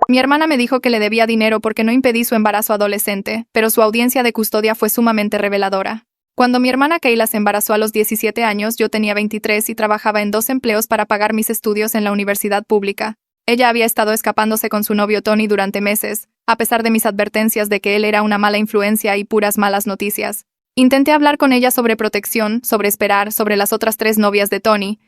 Mi hermana me dijo que le debía dinero porque no impedí su embarazo adolescente, pero su audiencia de custodia fue sumamente reveladora. Cuando mi hermana Kayla se embarazó a los 17 años, yo tenía 23 y trabajaba en 2 empleos para pagar mis estudios en la universidad pública. Ella había estado escapándose con su novio Tony durante meses, a pesar de mis advertencias de que él era una mala influencia y puras malas noticias. Intenté hablar con ella sobre protección, sobre esperar, sobre las otras 3 novias de Tony,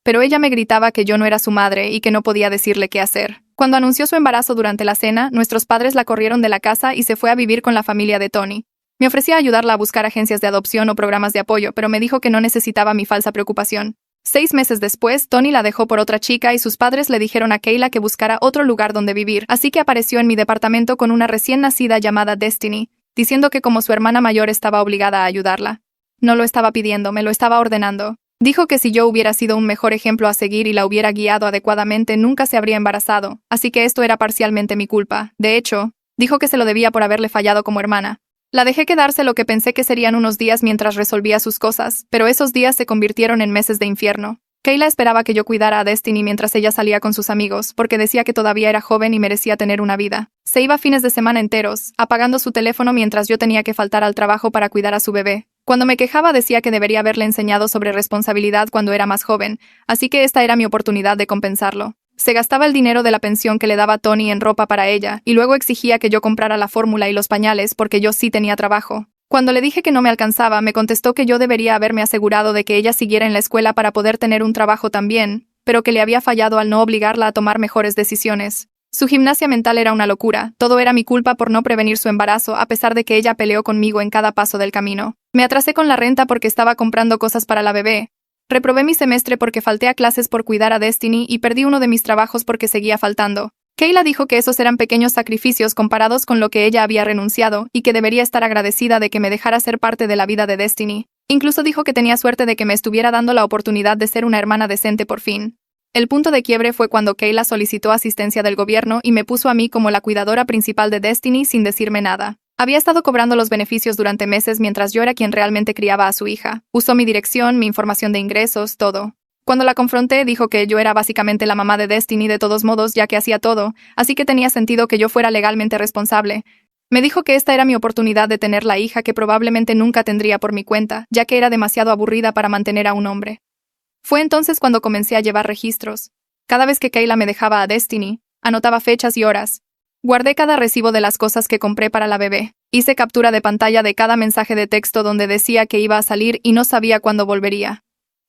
pero ella me gritaba que yo no era su madre y que no podía decirle qué hacer. Cuando anunció su embarazo durante la cena, nuestros padres la corrieron de la casa y se fue a vivir con la familia de Tony. Me ofrecía ayudarla a buscar agencias de adopción o programas de apoyo, pero me dijo que no necesitaba mi falsa preocupación. 6 meses después, Tony la dejó por otra chica y sus padres le dijeron a Kayla que buscara otro lugar donde vivir, así que apareció en mi departamento con una recién nacida llamada Destiny, diciendo que como su hermana mayor estaba obligada a ayudarla. No lo estaba pidiendo, me lo estaba ordenando. Dijo que si yo hubiera sido un mejor ejemplo a seguir y la hubiera guiado adecuadamente, nunca se habría embarazado, así que esto era parcialmente mi culpa. De hecho, dijo que se lo debía por haberle fallado como hermana. La dejé quedarse lo que pensé que serían unos días mientras resolvía sus cosas, pero esos días se convirtieron en meses de infierno. Kayla esperaba que yo cuidara a Destiny mientras ella salía con sus amigos, porque decía que todavía era joven y merecía tener una vida. Se iba fines de semana enteros, apagando su teléfono mientras yo tenía que faltar al trabajo para cuidar a su bebé. Cuando me quejaba decía que debería haberle enseñado sobre responsabilidad cuando era más joven, así que esta era mi oportunidad de compensarlo. Se gastaba el dinero de la pensión que le daba Tony en ropa para ella, y luego exigía que yo comprara la fórmula y los pañales porque yo sí tenía trabajo. Cuando le dije que no me alcanzaba, me contestó que yo debería haberme asegurado de que ella siguiera en la escuela para poder tener un trabajo también, pero que le había fallado al no obligarla a tomar mejores decisiones. Su gimnasia mental era una locura, todo era mi culpa por no prevenir su embarazo a pesar de que ella peleó conmigo en cada paso del camino. Me atrasé con la renta porque estaba comprando cosas para la bebé. Reprobé mi semestre porque falté a clases por cuidar a Destiny y perdí uno de mis trabajos porque seguía faltando. Kayla dijo que esos eran pequeños sacrificios comparados con lo que ella había renunciado y que debería estar agradecida de que me dejara ser parte de la vida de Destiny. Incluso dijo que tenía suerte de que me estuviera dando la oportunidad de ser una hermana decente por fin. El punto de quiebre fue cuando Kayla solicitó asistencia del gobierno y me puso a mí como la cuidadora principal de Destiny sin decirme nada. Había estado cobrando los beneficios durante meses mientras yo era quien realmente criaba a su hija. Usó mi dirección, mi información de ingresos, todo. Cuando la confronté, dijo que yo era básicamente la mamá de Destiny de todos modos, ya que hacía todo, así que tenía sentido que yo fuera legalmente responsable. Me dijo que esta era mi oportunidad de tener la hija que probablemente nunca tendría por mi cuenta, ya que era demasiado aburrida para mantener a un hombre. Fue entonces cuando comencé a llevar registros. Cada vez que Kayla me dejaba a Destiny, anotaba fechas y horas. Guardé cada recibo de las cosas que compré para la bebé. Hice captura de pantalla de cada mensaje de texto donde decía que iba a salir y no sabía cuándo volvería.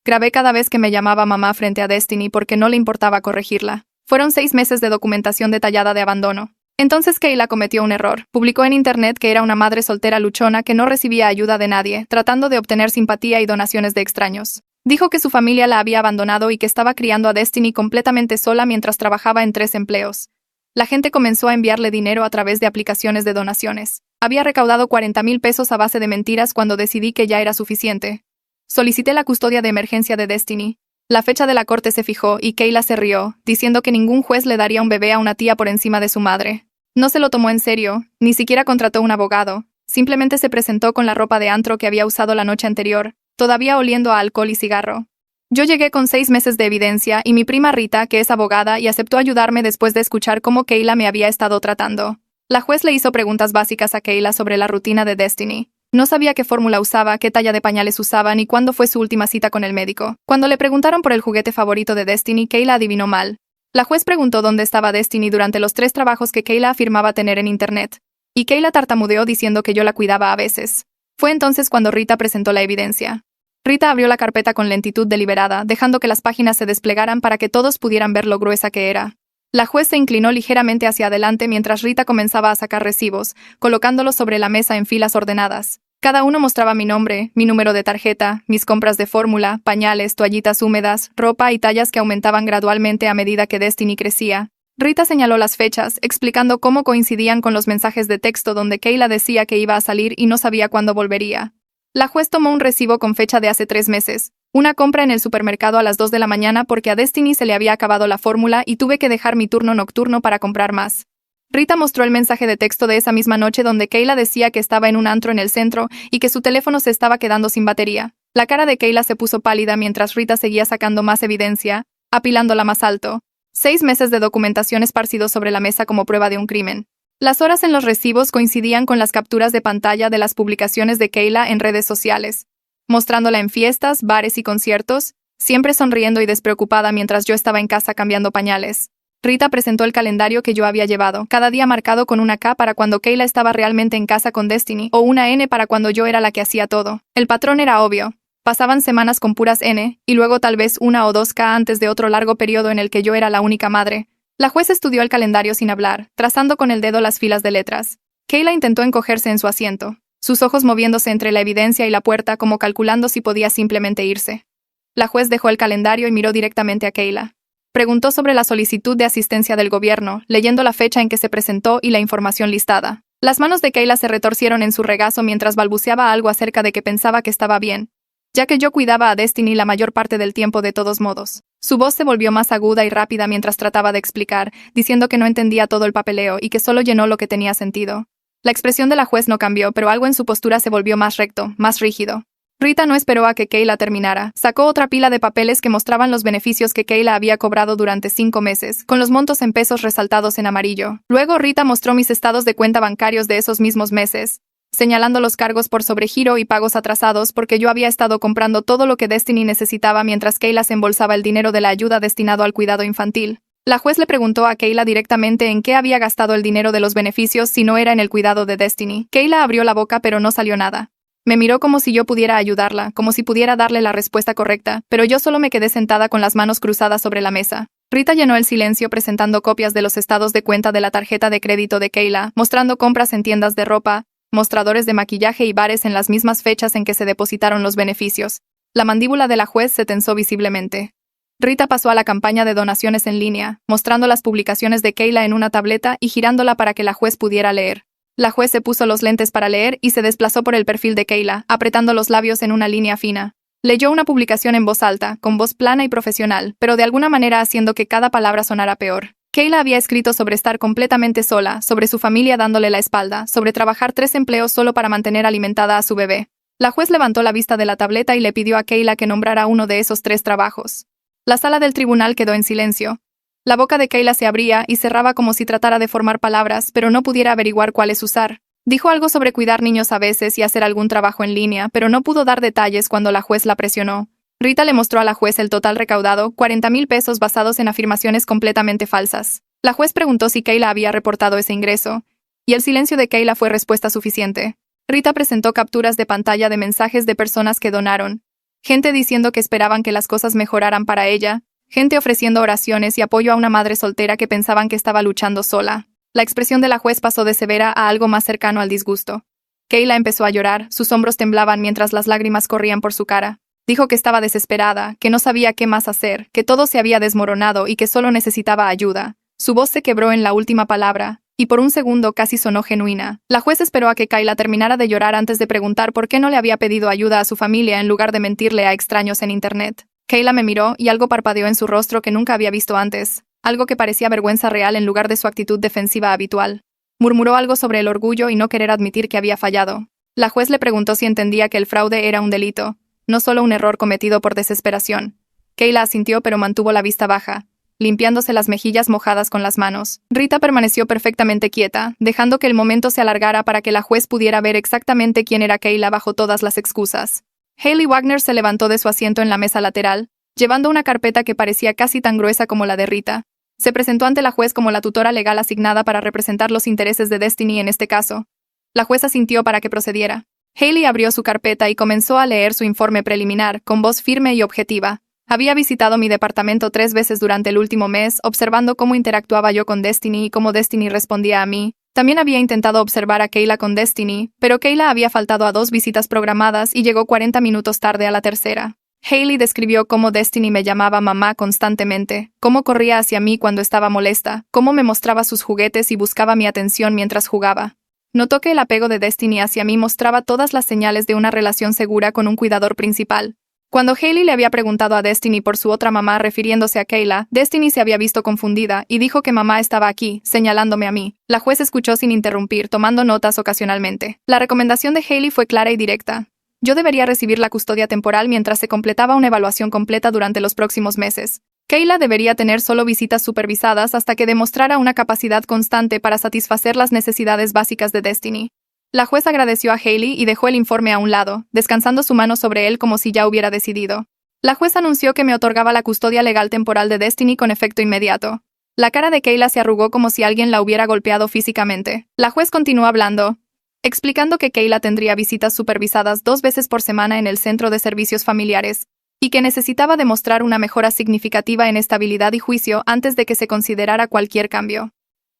Grabé cada vez que me llamaba mamá frente a Destiny porque no le importaba corregirla. Fueron 6 meses de documentación detallada de abandono. Entonces Kayla cometió un error. Publicó en internet que era una madre soltera luchona que no recibía ayuda de nadie, tratando de obtener simpatía y donaciones de extraños. Dijo que su familia la había abandonado y que estaba criando a Destiny completamente sola mientras trabajaba en 3 empleos. La gente comenzó a enviarle dinero a través de aplicaciones de donaciones. Había recaudado 40,000 pesos a base de mentiras cuando decidí que ya era suficiente. Solicité la custodia de emergencia de Destiny. La fecha de la corte se fijó y Kayla se rió, diciendo que ningún juez le daría un bebé a una tía por encima de su madre. No se lo tomó en serio, ni siquiera contrató un abogado. Simplemente se presentó con la ropa de antro que había usado la noche anterior, todavía oliendo a alcohol y cigarro. Yo llegué con 6 meses de evidencia y mi prima Rita, que es abogada, y aceptó ayudarme después de escuchar cómo Kayla me había estado tratando. La juez le hizo preguntas básicas a Kayla sobre la rutina de Destiny. No sabía qué fórmula usaba, qué talla de pañales usaba, ni cuándo fue su última cita con el médico. Cuando le preguntaron por el juguete favorito de Destiny, Kayla adivinó mal. La juez preguntó dónde estaba Destiny durante los 3 trabajos que Kayla afirmaba tener en internet. Y Kayla tartamudeó diciendo que yo la cuidaba a veces. Fue entonces cuando Rita presentó la evidencia. Rita abrió la carpeta con lentitud deliberada, dejando que las páginas se desplegaran para que todos pudieran ver lo gruesa que era. La juez se inclinó ligeramente hacia adelante mientras Rita comenzaba a sacar recibos, colocándolos sobre la mesa en filas ordenadas. Cada uno mostraba mi nombre, mi número de tarjeta, mis compras de fórmula, pañales, toallitas húmedas, ropa y tallas que aumentaban gradualmente a medida que Destiny crecía. Rita señaló las fechas, explicando cómo coincidían con los mensajes de texto donde Kayla decía que iba a salir y no sabía cuándo volvería. La juez tomó un recibo con fecha de hace 3 meses, una compra en el supermercado a las 2 de la mañana porque a Destiny se le había acabado la fórmula y tuve que dejar mi turno nocturno para comprar más. Rita mostró el mensaje de texto de esa misma noche donde Kayla decía que estaba en un antro en el centro y que su teléfono se estaba quedando sin batería. La cara de Kayla se puso pálida mientras Rita seguía sacando más evidencia, apilándola más alto. 6 meses de documentación esparcidos sobre la mesa como prueba de un crimen. Las horas en los recibos coincidían con las capturas de pantalla de las publicaciones de Kayla en redes sociales, mostrándola en fiestas, bares y conciertos, siempre sonriendo y despreocupada mientras yo estaba en casa cambiando pañales. Rita presentó el calendario que yo había llevado, cada día marcado con una K para cuando Kayla estaba realmente en casa con Destiny, o una N para cuando yo era la que hacía todo. El patrón era obvio. Pasaban semanas con puras N, y luego tal vez una o dos K antes de otro largo periodo en el que yo era la única madre. La juez estudió el calendario sin hablar, trazando con el dedo las filas de letras. Kayla intentó encogerse en su asiento, sus ojos moviéndose entre la evidencia y la puerta como calculando si podía simplemente irse. La juez dejó el calendario y miró directamente a Kayla. Preguntó sobre la solicitud de asistencia del gobierno, leyendo la fecha en que se presentó y la información listada. Las manos de Kayla se retorcieron en su regazo mientras balbuceaba algo acerca de que pensaba que estaba bien, ya que yo cuidaba a Destiny la mayor parte del tiempo de todos modos. Su voz se volvió más aguda y rápida mientras trataba de explicar, diciendo que no entendía todo el papeleo y que solo llenó lo que tenía sentido. La expresión de la juez no cambió, pero algo en su postura se volvió más recto, más rígido. Rita no esperó a que Kayla terminara. Sacó otra pila de papeles que mostraban los beneficios que Kayla había cobrado durante 5 meses, con los montos en pesos resaltados en amarillo. Luego Rita mostró mis estados de cuenta bancarios de esos mismos meses, señalando los cargos por sobregiro y pagos atrasados porque yo había estado comprando todo lo que Destiny necesitaba mientras Kayla se embolsaba el dinero de la ayuda destinado al cuidado infantil. La juez le preguntó a Kayla directamente en qué había gastado el dinero de los beneficios si no era en el cuidado de Destiny. Kayla abrió la boca pero no salió nada. Me miró como si yo pudiera ayudarla, como si pudiera darle la respuesta correcta, pero yo solo me quedé sentada con las manos cruzadas sobre la mesa. Rita llenó el silencio presentando copias de los estados de cuenta de la tarjeta de crédito de Kayla, mostrando compras en tiendas de ropa, mostradores de maquillaje y bares en las mismas fechas en que se depositaron los beneficios. La mandíbula de la juez se tensó visiblemente. Rita pasó a la campaña de donaciones en línea, mostrando las publicaciones de Kayla en una tableta y girándola para que la juez pudiera leer. La juez se puso los lentes para leer y se desplazó por el perfil de Kayla, apretando los labios en una línea fina. Leyó una publicación en voz alta, con voz plana y profesional, pero de alguna manera haciendo que cada palabra sonara peor. Kayla había escrito sobre estar completamente sola, sobre su familia dándole la espalda, sobre trabajar 3 empleos solo para mantener alimentada a su bebé. La juez levantó la vista de la tableta y le pidió a Kayla que nombrara uno de esos 3 trabajos. La sala del tribunal quedó en silencio. La boca de Kayla se abría y cerraba como si tratara de formar palabras, pero no pudiera averiguar cuáles usar. Dijo algo sobre cuidar niños a veces y hacer algún trabajo en línea, pero no pudo dar detalles cuando la juez la presionó. Rita le mostró a la juez el total recaudado, 40,000 pesos basados en afirmaciones completamente falsas. La juez preguntó si Kayla había reportado ese ingreso, y el silencio de Kayla fue respuesta suficiente. Rita presentó capturas de pantalla de mensajes de personas que donaron, gente diciendo que esperaban que las cosas mejoraran para ella, gente ofreciendo oraciones y apoyo a una madre soltera que pensaban que estaba luchando sola. La expresión de la juez pasó de severa a algo más cercano al disgusto. Kayla empezó a llorar, sus hombros temblaban mientras las lágrimas corrían por su cara. Dijo que estaba desesperada, que no sabía qué más hacer, que todo se había desmoronado y que solo necesitaba ayuda. Su voz se quebró en la última palabra, y por un segundo casi sonó genuina. La juez esperó a que Kayla terminara de llorar antes de preguntar por qué no le había pedido ayuda a su familia en lugar de mentirle a extraños en internet. Kayla me miró y algo parpadeó en su rostro que nunca había visto antes, algo que parecía vergüenza real en lugar de su actitud defensiva habitual. Murmuró algo sobre el orgullo y no querer admitir que había fallado. La juez le preguntó si entendía que el fraude era un delito, no solo un error cometido por desesperación. Kayla asintió pero mantuvo la vista baja, limpiándose las mejillas mojadas con las manos. Rita permaneció perfectamente quieta, dejando que el momento se alargara para que la juez pudiera ver exactamente quién era Kayla bajo todas las excusas. Hayley Wagner se levantó de su asiento en la mesa lateral, llevando una carpeta que parecía casi tan gruesa como la de Rita. Se presentó ante la juez como la tutora legal asignada para representar los intereses de Destiny en este caso. La juez asintió para que procediera. Hayley abrió su carpeta y comenzó a leer su informe preliminar, con voz firme y objetiva. Había visitado mi departamento 3 veces durante el último mes, observando cómo interactuaba yo con Destiny y cómo Destiny respondía a mí. También había intentado observar a Kayla con Destiny, pero Kayla había faltado a 2 visitas programadas y llegó 40 minutos tarde a la tercera. Hayley describió cómo Destiny me llamaba mamá constantemente, cómo corría hacia mí cuando estaba molesta, cómo me mostraba sus juguetes y buscaba mi atención mientras jugaba. Notó que el apego de Destiny hacia mí mostraba todas las señales de una relación segura con un cuidador principal. Cuando Hayley le había preguntado a Destiny por su otra mamá refiriéndose a Kayla, Destiny se había visto confundida y dijo que mamá estaba aquí, señalándome a mí. La juez escuchó sin interrumpir, tomando notas ocasionalmente. La recomendación de Hayley fue clara y directa. Yo debería recibir la custodia temporal mientras se completaba una evaluación completa durante los próximos meses. Kayla debería tener solo visitas supervisadas hasta que demostrara una capacidad constante para satisfacer las necesidades básicas de Destiny. La juez agradeció a Hailey y dejó el informe a un lado, descansando su mano sobre él como si ya hubiera decidido. La juez anunció que me otorgaba la custodia legal temporal de Destiny con efecto inmediato. La cara de Kayla se arrugó como si alguien la hubiera golpeado físicamente. La juez continuó hablando, explicando que Kayla tendría visitas supervisadas 2 veces por semana en el Centro de Servicios Familiares, y que necesitaba demostrar una mejora significativa en estabilidad y juicio antes de que se considerara cualquier cambio.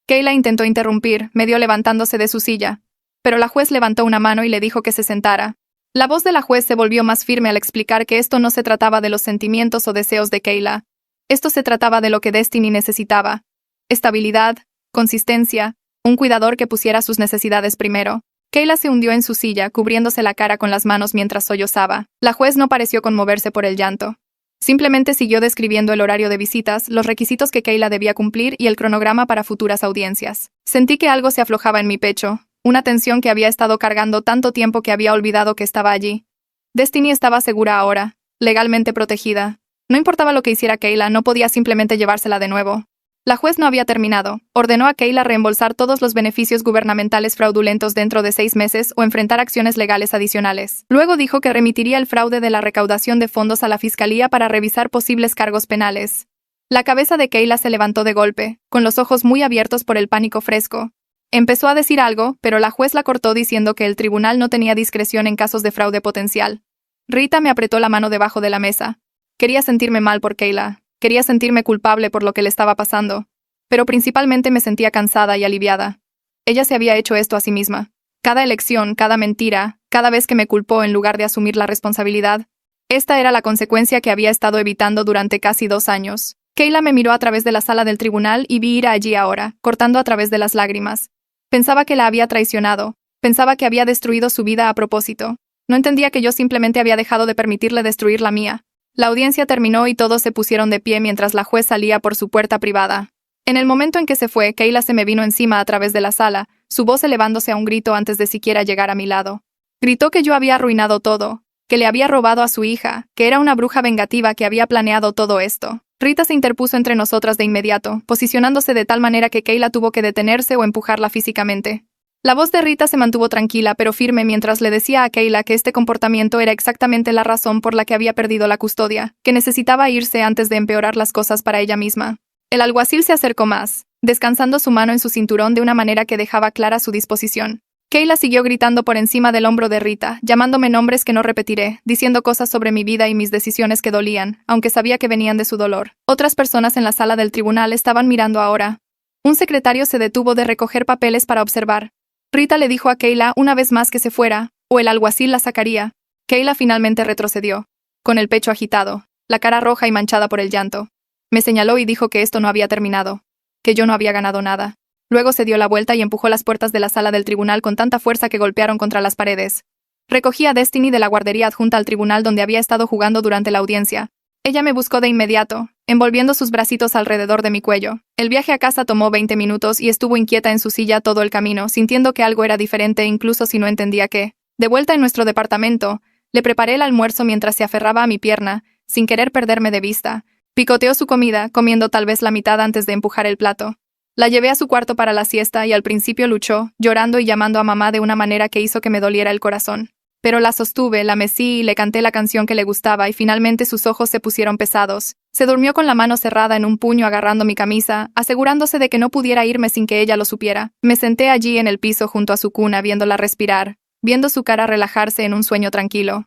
Kayla intentó interrumpir, medio levantándose de su silla, pero la juez levantó una mano y le dijo que se sentara. La voz de la juez se volvió más firme al explicar que esto no se trataba de los sentimientos o deseos de Kayla. Esto se trataba de lo que Destiny necesitaba: estabilidad, consistencia, un cuidador que pusiera sus necesidades primero. Kayla se hundió en su silla, cubriéndose la cara con las manos mientras sollozaba. La juez no pareció conmoverse por el llanto. Simplemente siguió describiendo el horario de visitas, los requisitos que Kayla debía cumplir y el cronograma para futuras audiencias. Sentí que algo se aflojaba en mi pecho, una tensión que había estado cargando tanto tiempo que había olvidado que estaba allí. Destiny estaba segura ahora, legalmente protegida. No importaba lo que hiciera Kayla, no podía simplemente llevársela de nuevo. La juez no había terminado. Ordenó a Kayla reembolsar todos los beneficios gubernamentales fraudulentos dentro de 6 meses o enfrentar acciones legales adicionales. Luego dijo que remitiría el fraude de la recaudación de fondos a la fiscalía para revisar posibles cargos penales. La cabeza de Kayla se levantó de golpe, con los ojos muy abiertos por el pánico fresco. Empezó a decir algo, pero la juez la cortó diciendo que el tribunal no tenía discreción en casos de fraude potencial. Rita me apretó la mano debajo de la mesa. Quería sentirme mal por Kayla. Quería sentirme culpable por lo que le estaba pasando, pero principalmente me sentía cansada y aliviada. Ella se había hecho esto a sí misma. Cada elección, cada mentira, cada vez que me culpó en lugar de asumir la responsabilidad. Esta era la consecuencia que había estado evitando durante casi 2 años. Kayla me miró a través de la sala del tribunal y vi ir allí ahora, cortando a través de las lágrimas. Pensaba que la había traicionado. Pensaba que había destruido su vida a propósito. No entendía que yo simplemente había dejado de permitirle destruir la mía. La audiencia terminó y todos se pusieron de pie mientras la juez salía por su puerta privada. En el momento en que se fue, Kayla se me vino encima a través de la sala, su voz elevándose a un grito antes de siquiera llegar a mi lado. Gritó que yo había arruinado todo, que le había robado a su hija, que era una bruja vengativa que había planeado todo esto. Rita se interpuso entre nosotras de inmediato, posicionándose de tal manera que Kayla tuvo que detenerse o empujarla físicamente. La voz de Rita se mantuvo tranquila pero firme mientras le decía a Kayla que este comportamiento era exactamente la razón por la que había perdido la custodia, que necesitaba irse antes de empeorar las cosas para ella misma. El alguacil se acercó más, descansando su mano en su cinturón de una manera que dejaba clara su disposición. Kayla siguió gritando por encima del hombro de Rita, llamándome nombres que no repetiré, diciendo cosas sobre mi vida y mis decisiones que dolían, aunque sabía que venían de su dolor. Otras personas en la sala del tribunal estaban mirando ahora. Un secretario se detuvo de recoger papeles para observar. Rita le dijo a Kayla una vez más que se fuera, o el alguacil la sacaría. Kayla finalmente retrocedió, con el pecho agitado, la cara roja y manchada por el llanto. Me señaló y dijo que esto no había terminado, que yo no había ganado nada. Luego se dio la vuelta y empujó las puertas de la sala del tribunal con tanta fuerza que golpearon contra las paredes. Recogí a Destiny de la guardería adjunta al tribunal donde había estado jugando durante la audiencia. Ella me buscó de inmediato, envolviendo sus bracitos alrededor de mi cuello. El viaje a casa tomó 20 minutos y estuvo inquieta en su silla todo el camino, sintiendo que algo era diferente incluso si no entendía qué. De vuelta en nuestro departamento, le preparé el almuerzo mientras se aferraba a mi pierna, sin querer perderme de vista. Picoteó su comida, comiendo tal vez la mitad antes de empujar el plato. La llevé a su cuarto para la siesta y al principio luchó, llorando y llamando a mamá de una manera que hizo que me doliera el corazón. Pero la sostuve, la mecí y le canté la canción que le gustaba y finalmente sus ojos se pusieron pesados. Se durmió con la mano cerrada en un puño agarrando mi camisa, asegurándose de que no pudiera irme sin que ella lo supiera. Me senté allí en el piso junto a su cuna viéndola respirar, viendo su cara relajarse en un sueño tranquilo.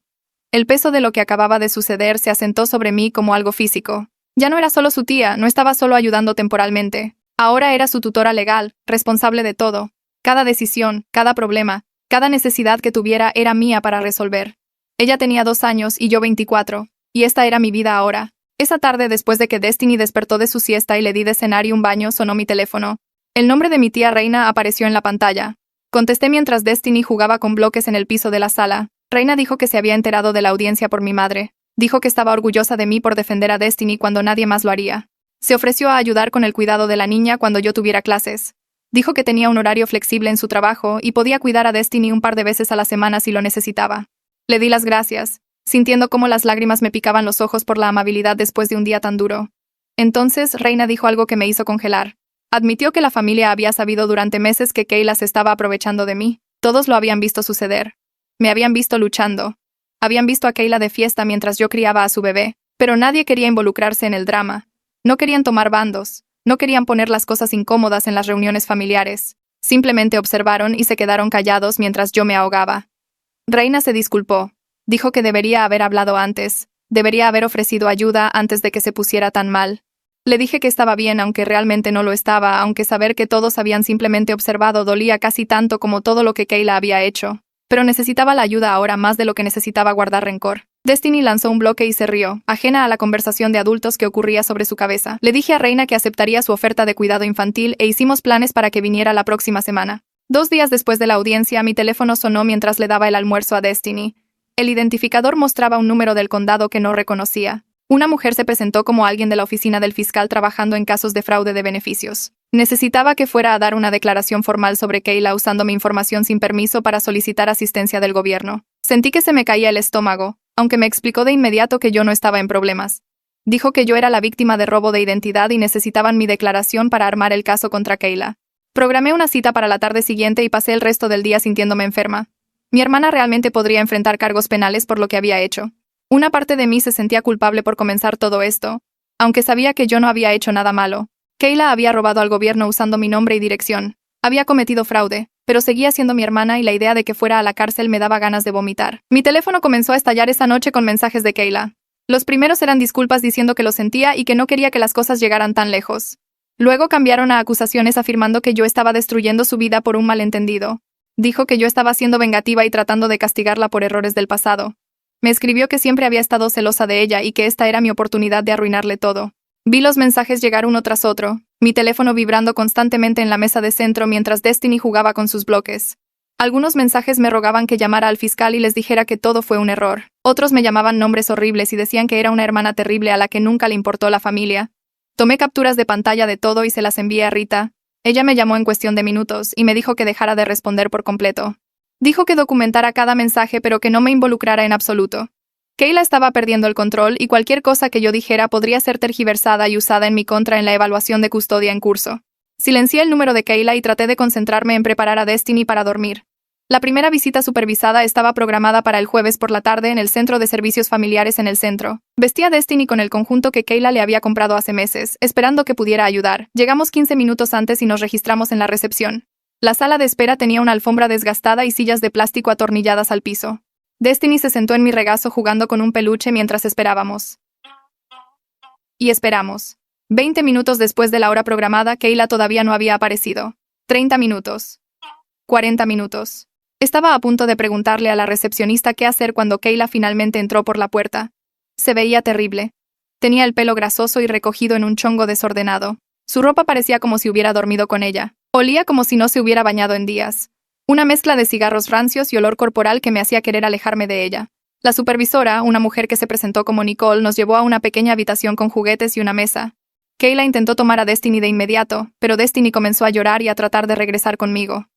El peso de lo que acababa de suceder se asentó sobre mí como algo físico. Ya no era solo su tía, no estaba solo ayudando temporalmente. Ahora era su tutora legal, responsable de todo. Cada decisión, cada problema, cada necesidad que tuviera era mía para resolver. Ella tenía 2 años y yo 24, y esta era mi vida ahora. Esa tarde, después de que Destiny despertó de su siesta y le di de cenar y un baño, sonó mi teléfono. El nombre de mi tía Reina apareció en la pantalla. Contesté mientras Destiny jugaba con bloques en el piso de la sala. Reina dijo que se había enterado de la audiencia por mi madre. Dijo que estaba orgullosa de mí por defender a Destiny cuando nadie más lo haría. Se ofreció a ayudar con el cuidado de la niña cuando yo tuviera clases. Dijo que tenía un horario flexible en su trabajo y podía cuidar a Destiny un par de veces a la semana si lo necesitaba. Le di las gracias, sintiendo cómo las lágrimas me picaban los ojos por la amabilidad después de un día tan duro. Entonces, Reina dijo algo que me hizo congelar. Admitió que la familia había sabido durante meses que Kayla se estaba aprovechando de mí. Todos lo habían visto suceder. Me habían visto luchando. Habían visto a Kayla de fiesta mientras yo criaba a su bebé, pero nadie quería involucrarse en el drama. No querían tomar bandos. No querían poner las cosas incómodas en las reuniones familiares. Simplemente observaron y se quedaron callados mientras yo me ahogaba. Reina se disculpó. Dijo que debería haber hablado antes. Debería haber ofrecido ayuda antes de que se pusiera tan mal. Le dije que estaba bien, aunque realmente no lo estaba, aunque saber que todos habían simplemente observado dolía casi tanto como todo lo que Kayla había hecho. Pero necesitaba la ayuda ahora más de lo que necesitaba guardar rencor. Destiny lanzó un bloque y se rió, ajena a la conversación de adultos que ocurría sobre su cabeza. Le dije a Reina que aceptaría su oferta de cuidado infantil e hicimos planes para que viniera la próxima semana. 2 días después de la audiencia, mi teléfono sonó mientras le daba el almuerzo a Destiny. El identificador mostraba un número del condado que no reconocía. Una mujer se presentó como alguien de la oficina del fiscal trabajando en casos de fraude de beneficios. Necesitaba que fuera a dar una declaración formal sobre Kayla usando mi información sin permiso para solicitar asistencia del gobierno. Sentí que se me caía el estómago, aunque me explicó de inmediato que yo no estaba en problemas. Dijo que yo era la víctima de robo de identidad y necesitaban mi declaración para armar el caso contra Kayla. Programé una cita para la tarde siguiente y pasé el resto del día sintiéndome enferma. Mi hermana realmente podría enfrentar cargos penales por lo que había hecho. Una parte de mí se sentía culpable por comenzar todo esto, aunque sabía que yo no había hecho nada malo. Kayla había robado al gobierno usando mi nombre y dirección. Había cometido fraude, pero seguía siendo mi hermana y la idea de que fuera a la cárcel me daba ganas de vomitar. Mi teléfono comenzó a estallar esa noche con mensajes de Kayla. Los primeros eran disculpas diciendo que lo sentía y que no quería que las cosas llegaran tan lejos. Luego cambiaron a acusaciones afirmando que yo estaba destruyendo su vida por un malentendido. Dijo que yo estaba siendo vengativa y tratando de castigarla por errores del pasado. Me escribió que siempre había estado celosa de ella y que esta era mi oportunidad de arruinarle todo. Vi los mensajes llegar uno tras otro, mi teléfono vibrando constantemente en la mesa de centro mientras Destiny jugaba con sus bloques. Algunos mensajes me rogaban que llamara al fiscal y les dijera que todo fue un error. Otros me llamaban nombres horribles y decían que era una hermana terrible a la que nunca le importó la familia. Tomé capturas de pantalla de todo y se las envié a Rita. Ella me llamó en cuestión de minutos y me dijo que dejara de responder por completo. Dijo que documentara cada mensaje pero que no me involucrara en absoluto. Kayla estaba perdiendo el control y cualquier cosa que yo dijera podría ser tergiversada y usada en mi contra en la evaluación de custodia en curso. Silencié el número de Kayla y traté de concentrarme en preparar a Destiny para dormir. La primera visita supervisada estaba programada para el jueves por la tarde en el Centro de Servicios Familiares en el centro. Vestí a Destiny con el conjunto que Kayla le había comprado hace meses, esperando que pudiera ayudar. Llegamos 15 minutos antes y nos registramos en la recepción. La sala de espera tenía una alfombra desgastada y sillas de plástico atornilladas al piso. Destiny se sentó en mi regazo jugando con un peluche mientras esperábamos. Y esperamos. 20 minutos después de la hora programada, Kayla todavía no había aparecido. 30 minutos. 40 minutos. Estaba a punto de preguntarle a la recepcionista qué hacer cuando Kayla finalmente entró por la puerta. Se veía terrible. Tenía el pelo grasoso y recogido en un chongo desordenado. Su ropa parecía como si hubiera dormido con ella. Olía como si no se hubiera bañado en días. Una mezcla de cigarros rancios y olor corporal que me hacía querer alejarme de ella. La supervisora, una mujer que se presentó como Nicole, nos llevó a una pequeña habitación con juguetes y una mesa. Kayla intentó tomar a Destiny de inmediato, pero Destiny comenzó a llorar y a tratar de regresar conmigo.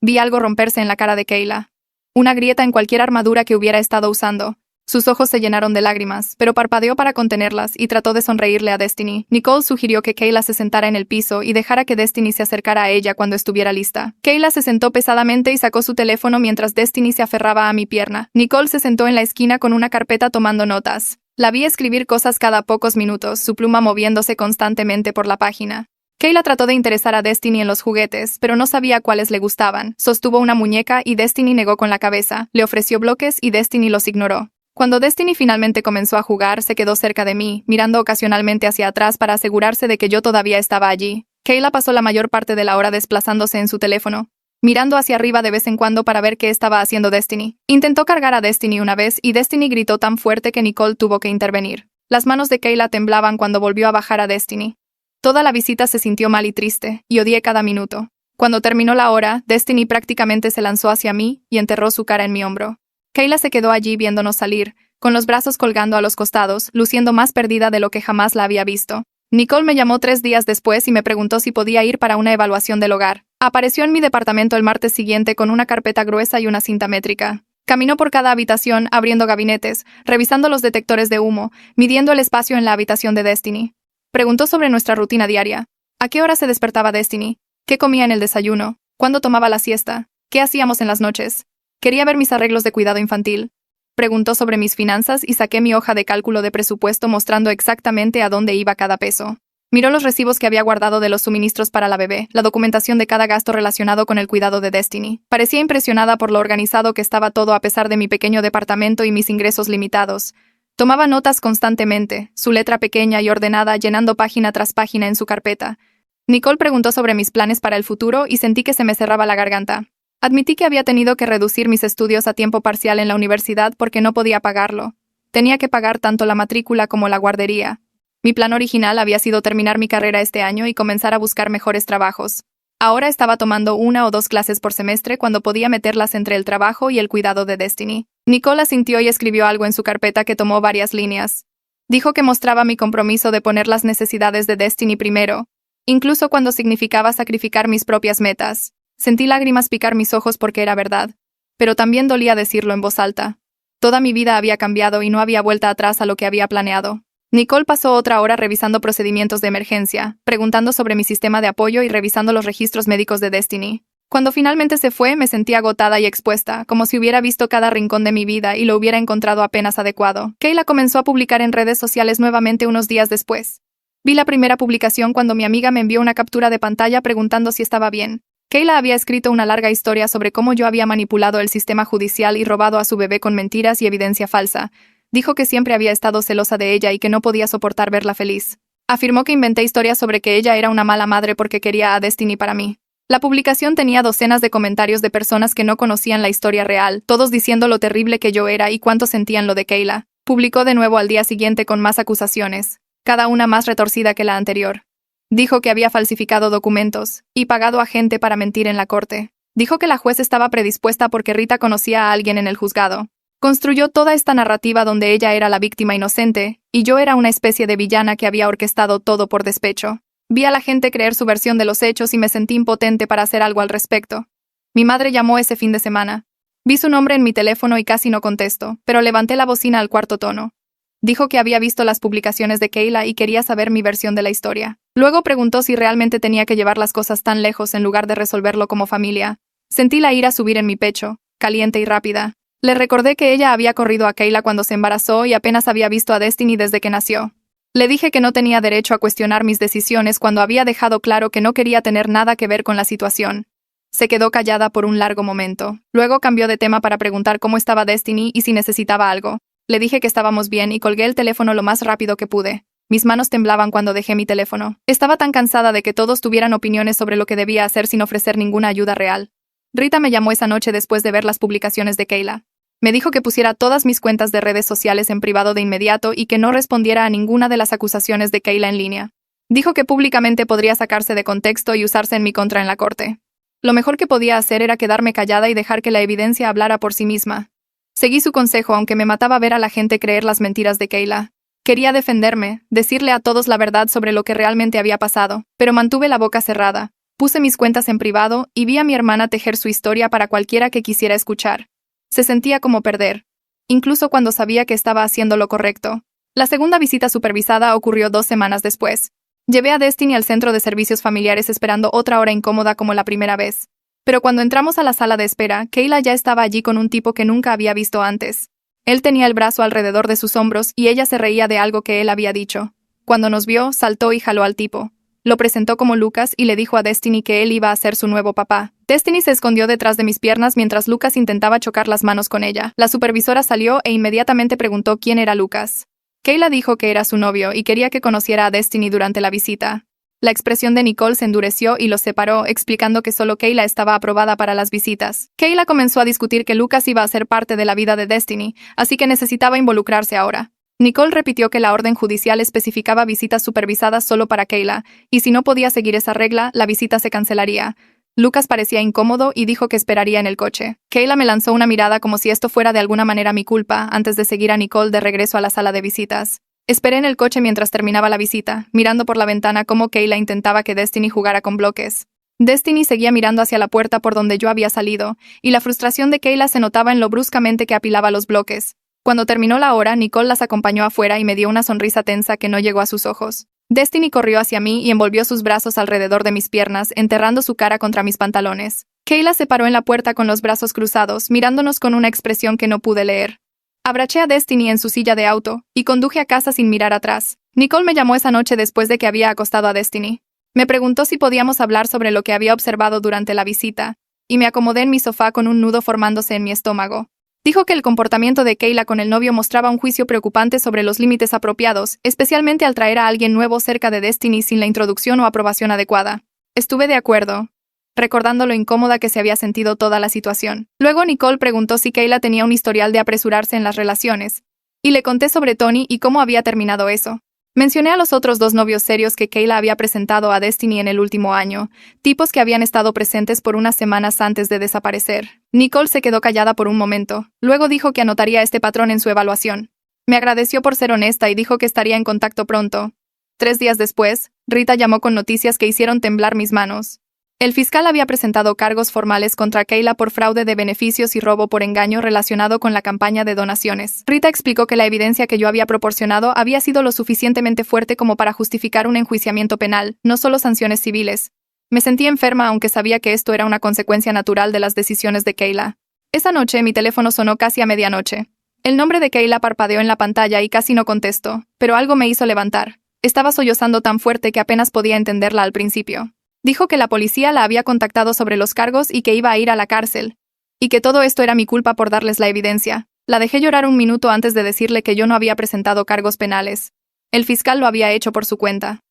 Vi algo romperse en la cara de Kayla. Una grieta en cualquier armadura que hubiera estado usando. Sus ojos se llenaron de lágrimas, pero parpadeó para contenerlas y trató de sonreírle a Destiny. Nicole sugirió que Kayla se sentara en el piso y dejara que Destiny se acercara a ella cuando estuviera lista. Kayla se sentó pesadamente y sacó su teléfono mientras Destiny se aferraba a mi pierna. Nicole se sentó en la esquina con una carpeta tomando notas. La vi escribir cosas cada pocos minutos, su pluma moviéndose constantemente por la página. Kayla trató de interesar a Destiny en los juguetes, pero no sabía cuáles le gustaban. Sostuvo una muñeca y Destiny negó con la cabeza. Le ofreció bloques y Destiny los ignoró. Cuando Destiny finalmente comenzó a jugar, se quedó cerca de mí, mirando ocasionalmente hacia atrás para asegurarse de que yo todavía estaba allí. Kayla pasó la mayor parte de la hora desplazándose en su teléfono, mirando hacia arriba de vez en cuando para ver qué estaba haciendo Destiny. Intentó cargar a Destiny una vez y Destiny gritó tan fuerte que Nicole tuvo que intervenir. Las manos de Kayla temblaban cuando volvió a bajar a Destiny. Toda la visita se sintió mal y triste, y odié cada minuto. Cuando terminó la hora, Destiny prácticamente se lanzó hacia mí y enterró su cara en mi hombro. Kayla se quedó allí viéndonos salir, con los brazos colgando a los costados, luciendo más perdida de lo que jamás la había visto. Nicole me llamó 3 días después y me preguntó si podía ir para una evaluación del hogar. Apareció en mi departamento el martes siguiente con una carpeta gruesa y una cinta métrica. Caminó por cada habitación, abriendo gabinetes, revisando los detectores de humo, midiendo el espacio en la habitación de Destiny. Preguntó sobre nuestra rutina diaria. ¿A qué hora se despertaba Destiny? ¿Qué comía en el desayuno? ¿Cuándo tomaba la siesta? ¿Qué hacíamos en las noches? Quería ver mis arreglos de cuidado infantil. Preguntó sobre mis finanzas y saqué mi hoja de cálculo de presupuesto mostrando exactamente a dónde iba cada peso. Miró los recibos que había guardado de los suministros para la bebé, la documentación de cada gasto relacionado con el cuidado de Destiny. Parecía impresionada por lo organizado que estaba todo a pesar de mi pequeño departamento y mis ingresos limitados. Tomaba notas constantemente, su letra pequeña y ordenada llenando página tras página en su carpeta. Nicole preguntó sobre mis planes para el futuro y sentí que se me cerraba la garganta. Admití que había tenido que reducir mis estudios a tiempo parcial en la universidad porque no podía pagarlo. Tenía que pagar tanto la matrícula como la guardería. Mi plan original había sido terminar mi carrera este año y comenzar a buscar mejores trabajos. Ahora estaba tomando 1 o 2 clases por semestre cuando podía meterlas entre el trabajo y el cuidado de Destiny. Nicole asintió y escribió algo en su carpeta que tomó varias líneas. Dijo que mostraba mi compromiso de poner las necesidades de Destiny primero, incluso cuando significaba sacrificar mis propias metas. Sentí lágrimas picar mis ojos porque era verdad, pero también dolía decirlo en voz alta. Toda mi vida había cambiado y no había vuelta atrás a lo que había planeado. Nicole pasó otra hora revisando procedimientos de emergencia, preguntando sobre mi sistema de apoyo y revisando los registros médicos de Destiny. Cuando finalmente se fue, me sentí agotada y expuesta, como si hubiera visto cada rincón de mi vida y lo hubiera encontrado apenas adecuado. Kayla comenzó a publicar en redes sociales nuevamente unos días después. Vi la primera publicación cuando mi amiga me envió una captura de pantalla preguntando si estaba bien. Kayla había escrito una larga historia sobre cómo yo había manipulado el sistema judicial y robado a su bebé con mentiras y evidencia falsa. Dijo que siempre había estado celosa de ella y que no podía soportar verla feliz. Afirmó que inventé historias sobre que ella era una mala madre porque quería a Destiny para mí. La publicación tenía docenas de comentarios de personas que no conocían la historia real, todos diciendo lo terrible que yo era y cuánto sentían lo de Kayla. Publicó de nuevo al día siguiente con más acusaciones, cada una más retorcida que la anterior. Dijo que había falsificado documentos y pagado a gente para mentir en la corte. Dijo que la juez estaba predispuesta porque Rita conocía a alguien en el juzgado. Construyó toda esta narrativa donde ella era la víctima inocente, y yo era una especie de villana que había orquestado todo por despecho. Vi a la gente creer su versión de los hechos y me sentí impotente para hacer algo al respecto. Mi madre llamó ese fin de semana. Vi su nombre en mi teléfono y casi no contesto, pero levanté la bocina al cuarto tono. Dijo que había visto las publicaciones de Kayla y quería saber mi versión de la historia. Luego preguntó si realmente tenía que llevar las cosas tan lejos en lugar de resolverlo como familia. Sentí la ira subir en mi pecho, caliente y rápida. Le recordé que ella había corrido a Kayla cuando se embarazó y apenas había visto a Destiny desde que nació. Le dije que no tenía derecho a cuestionar mis decisiones cuando había dejado claro que no quería tener nada que ver con la situación. Se quedó callada por un largo momento. Luego cambió de tema para preguntar cómo estaba Destiny y si necesitaba algo. Le dije que estábamos bien y colgué el teléfono lo más rápido que pude. Mis manos temblaban cuando dejé mi teléfono. Estaba tan cansada de que todos tuvieran opiniones sobre lo que debía hacer sin ofrecer ninguna ayuda real. Rita me llamó esa noche después de ver las publicaciones de Kayla. Me dijo que pusiera todas mis cuentas de redes sociales en privado de inmediato y que no respondiera a ninguna de las acusaciones de Kayla en línea. Dijo que públicamente podría sacarse de contexto y usarse en mi contra en la corte. Lo mejor que podía hacer era quedarme callada y dejar que la evidencia hablara por sí misma. Seguí su consejo aunque me mataba ver a la gente creer las mentiras de Kayla. Quería defenderme, decirle a todos la verdad sobre lo que realmente había pasado, pero mantuve la boca cerrada. Puse mis cuentas en privado y vi a mi hermana tejer su historia para cualquiera que quisiera escuchar. Se sentía como perder, incluso cuando sabía que estaba haciendo lo correcto. La segunda visita supervisada ocurrió 2 semanas después. Llevé a Destiny al centro de servicios familiares esperando otra hora incómoda como la primera vez. Pero cuando entramos a la sala de espera, Kayla ya estaba allí con un tipo que nunca había visto antes. Él tenía el brazo alrededor de sus hombros y ella se reía de algo que él había dicho. Cuando nos vio, saltó y jaló al tipo. Lo presentó como Lucas y le dijo a Destiny que él iba a ser su nuevo papá. Destiny se escondió detrás de mis piernas mientras Lucas intentaba chocar las manos con ella. La supervisora salió e inmediatamente preguntó quién era Lucas. Kayla dijo que era su novio y quería que conociera a Destiny durante la visita. La expresión de Nicole se endureció y los separó, explicando que solo Kayla estaba aprobada para las visitas. Kayla comenzó a discutir que Lucas iba a ser parte de la vida de Destiny, así que necesitaba involucrarse ahora. Nicole repitió que la orden judicial especificaba visitas supervisadas solo para Kayla, y si no podía seguir esa regla, la visita se cancelaría. Lucas parecía incómodo y dijo que esperaría en el coche. Kayla me lanzó una mirada como si esto fuera de alguna manera mi culpa, antes de seguir a Nicole de regreso a la sala de visitas. Esperé en el coche mientras terminaba la visita, mirando por la ventana cómo Kayla intentaba que Destiny jugara con bloques. Destiny seguía mirando hacia la puerta por donde yo había salido, y la frustración de Kayla se notaba en lo bruscamente que apilaba los bloques. Cuando terminó la hora, Nicole las acompañó afuera y me dio una sonrisa tensa que no llegó a sus ojos. Destiny corrió hacia mí y envolvió sus brazos alrededor de mis piernas, enterrando su cara contra mis pantalones. Kayla se paró en la puerta con los brazos cruzados, mirándonos con una expresión que no pude leer. Abraché a Destiny en su silla de auto, y conduje a casa sin mirar atrás. Nicole me llamó esa noche después de que había acostado a Destiny. Me preguntó si podíamos hablar sobre lo que había observado durante la visita, y me acomodé en mi sofá con un nudo formándose en mi estómago. Dijo que el comportamiento de Kayla con el novio mostraba un juicio preocupante sobre los límites apropiados, especialmente al traer a alguien nuevo cerca de Destiny sin la introducción o aprobación adecuada. Estuve de acuerdo, recordando lo incómoda que se había sentido toda la situación. Luego Nicole preguntó si Kayla tenía un historial de apresurarse en las relaciones, y le conté sobre Tony y cómo había terminado eso. Mencioné a los otros 2 novios serios que Kayla había presentado a Destiny en el último año, tipos que habían estado presentes por unas semanas antes de desaparecer. Nicole se quedó callada por un momento, luego dijo que anotaría este patrón en su evaluación. Me agradeció por ser honesta y dijo que estaría en contacto pronto. 3 días después, Rita llamó con noticias que hicieron temblar mis manos. El fiscal había presentado cargos formales contra Kayla por fraude de beneficios y robo por engaño relacionado con la campaña de donaciones. Rita explicó que la evidencia que yo había proporcionado había sido lo suficientemente fuerte como para justificar un enjuiciamiento penal, no solo sanciones civiles. Me sentí enferma aunque sabía que esto era una consecuencia natural de las decisiones de Kayla. Esa noche mi teléfono sonó casi a medianoche. El nombre de Kayla parpadeó en la pantalla y casi no contestó, pero algo me hizo levantar. Estaba sollozando tan fuerte que apenas podía entenderla al principio. Dijo que la policía la había contactado sobre los cargos y que iba a ir a la cárcel, y que todo esto era mi culpa por darles la evidencia. La dejé llorar un minuto antes de decirle que yo no había presentado cargos penales. El fiscal lo había hecho por su cuenta.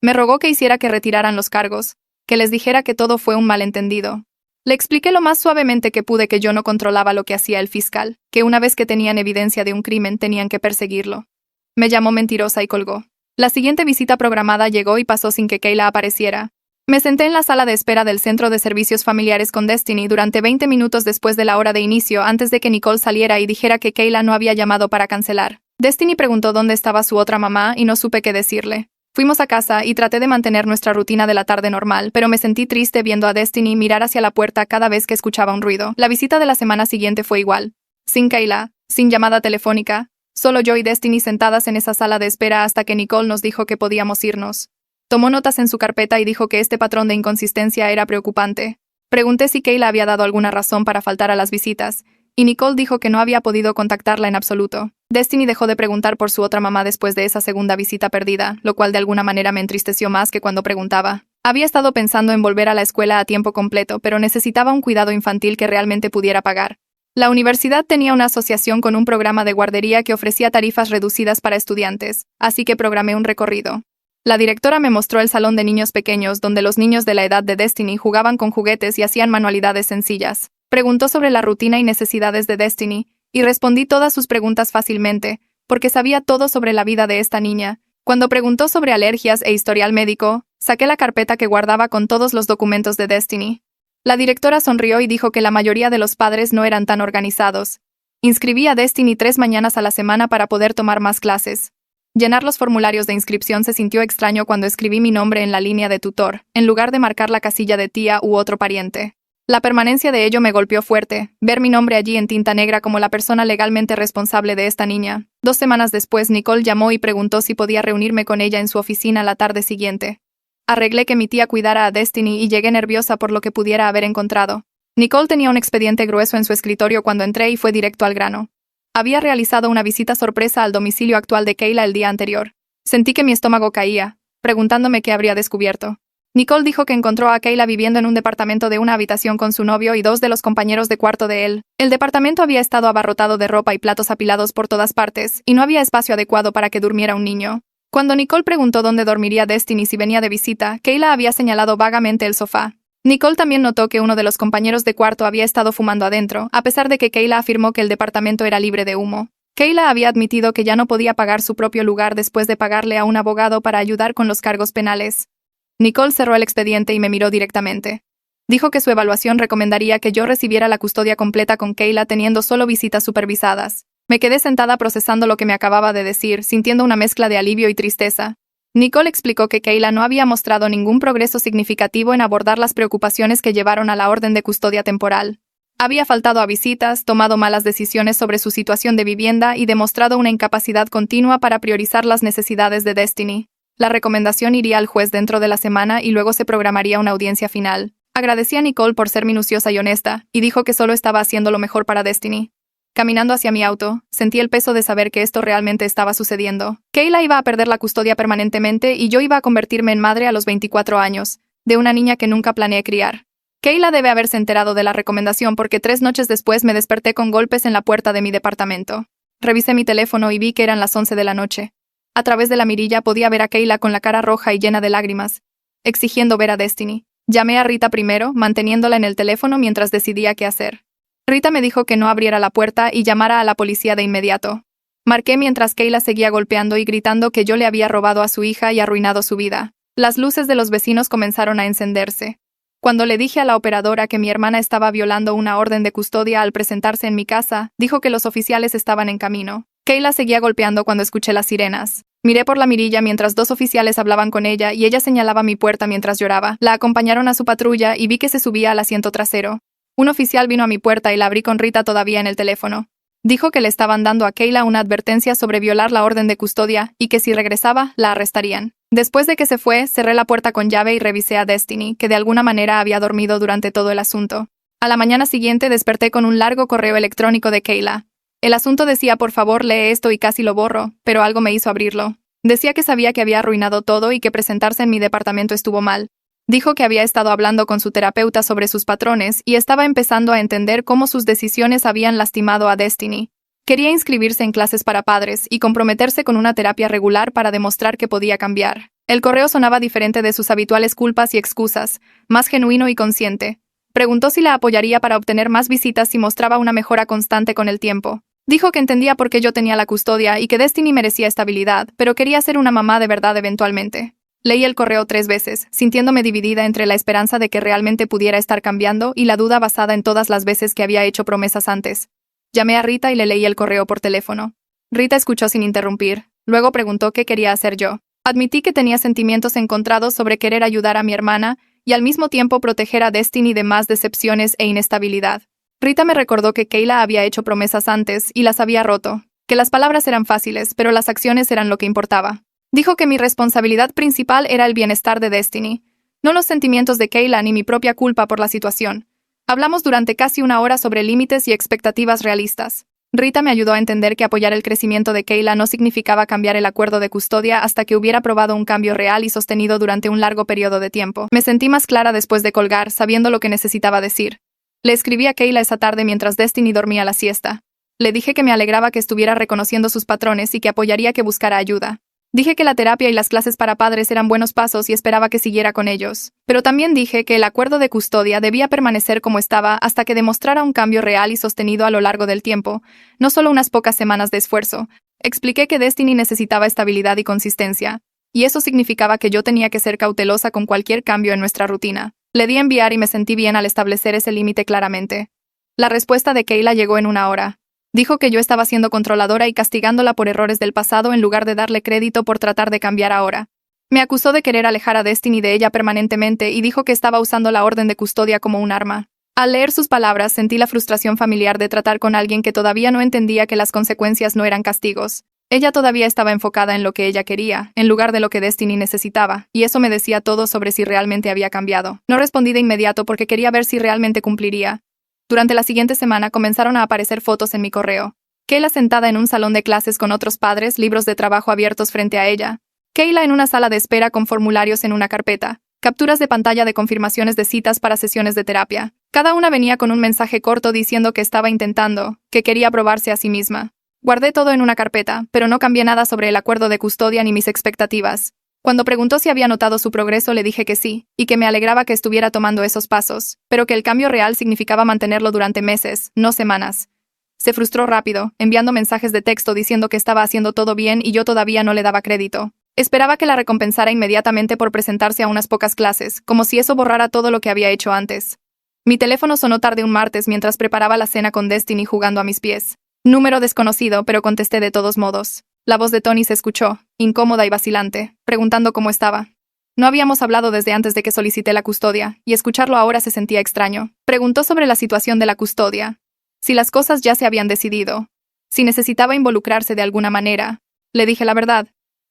Me rogó que hiciera que retiraran los cargos, que les dijera que todo fue un malentendido. Le expliqué lo más suavemente que pude que yo no controlaba lo que hacía el fiscal, que una vez que tenían evidencia de un crimen tenían que perseguirlo. Me llamó mentirosa y colgó. La siguiente visita programada llegó y pasó sin que Kayla apareciera. Me senté en la sala de espera del Centro de Servicios Familiares con Destiny durante 20 minutos después de la hora de inicio antes de que Nicole saliera y dijera que Kayla no había llamado para cancelar. Destiny preguntó dónde estaba su otra mamá y no supe qué decirle. Fuimos a casa y traté de mantener nuestra rutina de la tarde normal, pero me sentí triste viendo a Destiny mirar hacia la puerta cada vez que escuchaba un ruido. La visita de la semana siguiente fue igual. Sin Kayla, sin llamada telefónica, solo yo y Destiny sentadas en esa sala de espera hasta que Nicole nos dijo que podíamos irnos. Tomó notas en su carpeta y dijo que este patrón de inconsistencia era preocupante. Pregunté si Kayla había dado alguna razón para faltar a las visitas, y Nicole dijo que no había podido contactarla en absoluto. Destiny dejó de preguntar por su otra mamá después de esa segunda visita perdida, lo cual de alguna manera me entristeció más que cuando preguntaba. Había estado pensando en volver a la escuela a tiempo completo, pero necesitaba un cuidado infantil que realmente pudiera pagar. La universidad tenía una asociación con un programa de guardería que ofrecía tarifas reducidas para estudiantes, así que programé un recorrido. La directora me mostró el salón de niños pequeños donde los niños de la edad de Destiny jugaban con juguetes y hacían manualidades sencillas. Preguntó sobre la rutina y necesidades de Destiny, y respondí todas sus preguntas fácilmente, porque sabía todo sobre la vida de esta niña. Cuando preguntó sobre alergias e historial médico, saqué la carpeta que guardaba con todos los documentos de Destiny. La directora sonrió y dijo que la mayoría de los padres no eran tan organizados. Inscribí a Destiny 3 mañanas a la semana para poder tomar más clases. Llenar los formularios de inscripción se sintió extraño cuando escribí mi nombre en la línea de tutor, en lugar de marcar la casilla de tía u otro pariente. La permanencia de ello me golpeó fuerte, ver mi nombre allí en tinta negra como la persona legalmente responsable de esta niña. 2 semanas después, Nicole llamó y preguntó si podía reunirme con ella en su oficina la tarde siguiente. Arreglé que mi tía cuidara a Destiny y llegué nerviosa por lo que pudiera haber encontrado. Nicole tenía un expediente grueso en su escritorio cuando entré y fue directo al grano. Había realizado una visita sorpresa al domicilio actual de Kayla el día anterior. Sentí que mi estómago caía, preguntándome qué habría descubierto. Nicole dijo que encontró a Kayla viviendo en un departamento de una habitación con su novio y 2 de los compañeros de cuarto de él. El departamento había estado abarrotado de ropa y platos apilados por todas partes, y no había espacio adecuado para que durmiera un niño. Cuando Nicole preguntó dónde dormiría Destiny si venía de visita, Kayla había señalado vagamente el sofá. Nicole también notó que uno de los compañeros de cuarto había estado fumando adentro, a pesar de que Kayla afirmó que el departamento era libre de humo. Kayla había admitido que ya no podía pagar su propio lugar después de pagarle a un abogado para ayudar con los cargos penales. Nicole cerró el expediente y me miró directamente. Dijo que su evaluación recomendaría que yo recibiera la custodia completa con Kayla teniendo solo visitas supervisadas. Me quedé sentada procesando lo que me acababa de decir, sintiendo una mezcla de alivio y tristeza. Nicole explicó que Kayla no había mostrado ningún progreso significativo en abordar las preocupaciones que llevaron a la orden de custodia temporal. Había faltado a visitas, tomado malas decisiones sobre su situación de vivienda y demostrado una incapacidad continua para priorizar las necesidades de Destiny. La recomendación iría al juez dentro de la semana y luego se programaría una audiencia final. Agradecí a Nicole por ser minuciosa y honesta, y dijo que solo estaba haciendo lo mejor para Destiny. Caminando hacia mi auto, sentí el peso de saber que esto realmente estaba sucediendo. Kayla iba a perder la custodia permanentemente y yo iba a convertirme en madre a los 24 años, de una niña que nunca planeé criar. Kayla debe haberse enterado de la recomendación porque 3 noches después me desperté con golpes en la puerta de mi departamento. Revisé mi teléfono y vi que eran las 11 de la noche. A través de la mirilla podía ver a Kayla con la cara roja y llena de lágrimas, exigiendo ver a Destiny. Llamé a Rita primero, manteniéndola en el teléfono mientras decidía qué hacer. Rita me dijo que no abriera la puerta y llamara a la policía de inmediato. Marqué mientras Kayla seguía golpeando y gritando que yo le había robado a su hija y arruinado su vida. Las luces de los vecinos comenzaron a encenderse. Cuando le dije a la operadora que mi hermana estaba violando una orden de custodia al presentarse en mi casa, dijo que los oficiales estaban en camino. Kayla seguía golpeando cuando escuché las sirenas. Miré por la mirilla mientras 2 oficiales hablaban con ella y ella señalaba mi puerta mientras lloraba. La acompañaron a su patrulla y vi que se subía al asiento trasero. Un oficial vino a mi puerta y la abrí con Rita todavía en el teléfono. Dijo que le estaban dando a Kayla una advertencia sobre violar la orden de custodia y que si regresaba, la arrestarían. Después de que se fue, cerré la puerta con llave y revisé a Destiny, que de alguna manera había dormido durante todo el asunto. A la mañana siguiente desperté con un largo correo electrónico de Kayla. El asunto decía por favor lee esto y casi lo borro, pero algo me hizo abrirlo. Decía que sabía que había arruinado todo y que presentarse en mi departamento estuvo mal. Dijo que había estado hablando con su terapeuta sobre sus patrones y estaba empezando a entender cómo sus decisiones habían lastimado a Destiny. Quería inscribirse en clases para padres y comprometerse con una terapia regular para demostrar que podía cambiar. El correo sonaba diferente de sus habituales culpas y excusas, más genuino y consciente. Preguntó si la apoyaría para obtener más visitas si mostraba una mejora constante con el tiempo. Dijo que entendía por qué yo tenía la custodia y que Destiny merecía estabilidad, pero quería ser una mamá de verdad eventualmente. Leí el correo 3 veces, sintiéndome dividida entre la esperanza de que realmente pudiera estar cambiando y la duda basada en todas las veces que había hecho promesas antes. Llamé a Rita y le leí el correo por teléfono. Rita escuchó sin interrumpir. Luego preguntó qué quería hacer yo. Admití que tenía sentimientos encontrados sobre querer ayudar a mi hermana y al mismo tiempo proteger a Destiny de más decepciones e inestabilidad. Rita me recordó que Kayla había hecho promesas antes y las había roto, que las palabras eran fáciles, pero las acciones eran lo que importaba. Dijo que mi responsabilidad principal era el bienestar de Destiny, no los sentimientos de Kayla ni mi propia culpa por la situación. Hablamos durante casi 1 hora sobre límites y expectativas realistas. Rita me ayudó a entender que apoyar el crecimiento de Kayla no significaba cambiar el acuerdo de custodia hasta que hubiera probado un cambio real y sostenido durante un largo periodo de tiempo. Me sentí más clara después de colgar, sabiendo lo que necesitaba decir. Le escribí a Kayla esa tarde mientras Destiny dormía la siesta. Le dije que me alegraba que estuviera reconociendo sus patrones y que apoyaría que buscara ayuda. Dije que la terapia y las clases para padres eran buenos pasos y esperaba que siguiera con ellos. Pero también dije que el acuerdo de custodia debía permanecer como estaba hasta que demostrara un cambio real y sostenido a lo largo del tiempo, no solo unas pocas semanas de esfuerzo. Expliqué que Destiny necesitaba estabilidad y consistencia, y eso significaba que yo tenía que ser cautelosa con cualquier cambio en nuestra rutina. Le di a enviar y me sentí bien al establecer ese límite claramente. La respuesta de Kayla llegó en 1 hora. Dijo que yo estaba siendo controladora y castigándola por errores del pasado en lugar de darle crédito por tratar de cambiar ahora. Me acusó de querer alejar a Destiny de ella permanentemente y dijo que estaba usando la orden de custodia como un arma. Al leer sus palabras sentí la frustración familiar de tratar con alguien que todavía no entendía que las consecuencias no eran castigos. Ella todavía estaba enfocada en lo que ella quería, en lugar de lo que Destiny necesitaba, y eso me decía todo sobre si realmente había cambiado. No respondí de inmediato porque quería ver si realmente cumpliría. Durante la siguiente semana comenzaron a aparecer fotos en mi correo. Kayla sentada en un salón de clases con otros padres, libros de trabajo abiertos frente a ella. Kayla en una sala de espera con formularios en una carpeta. Capturas de pantalla de confirmaciones de citas para sesiones de terapia. Cada una venía con un mensaje corto diciendo que estaba intentando, que quería probarse a sí misma. Guardé todo en una carpeta, pero no cambié nada sobre el acuerdo de custodia ni mis expectativas. Cuando preguntó si había notado su progreso le dije que sí, y que me alegraba que estuviera tomando esos pasos, pero que el cambio real significaba mantenerlo durante meses, no semanas. Se frustró rápido, enviando mensajes de texto diciendo que estaba haciendo todo bien y yo todavía no le daba crédito. Esperaba que la recompensara inmediatamente por presentarse a unas pocas clases, como si eso borrara todo lo que había hecho antes. Mi teléfono sonó tarde un martes mientras preparaba la cena con Destiny jugando a mis pies. Número desconocido, pero contesté de todos modos. La voz de Tony se escuchó, incómoda y vacilante, preguntando cómo estaba. No habíamos hablado desde antes de que solicité la custodia, y escucharlo ahora se sentía extraño. Preguntó sobre la situación de la custodia. Si las cosas ya se habían decidido. Si necesitaba involucrarse de alguna manera. Le dije la verdad.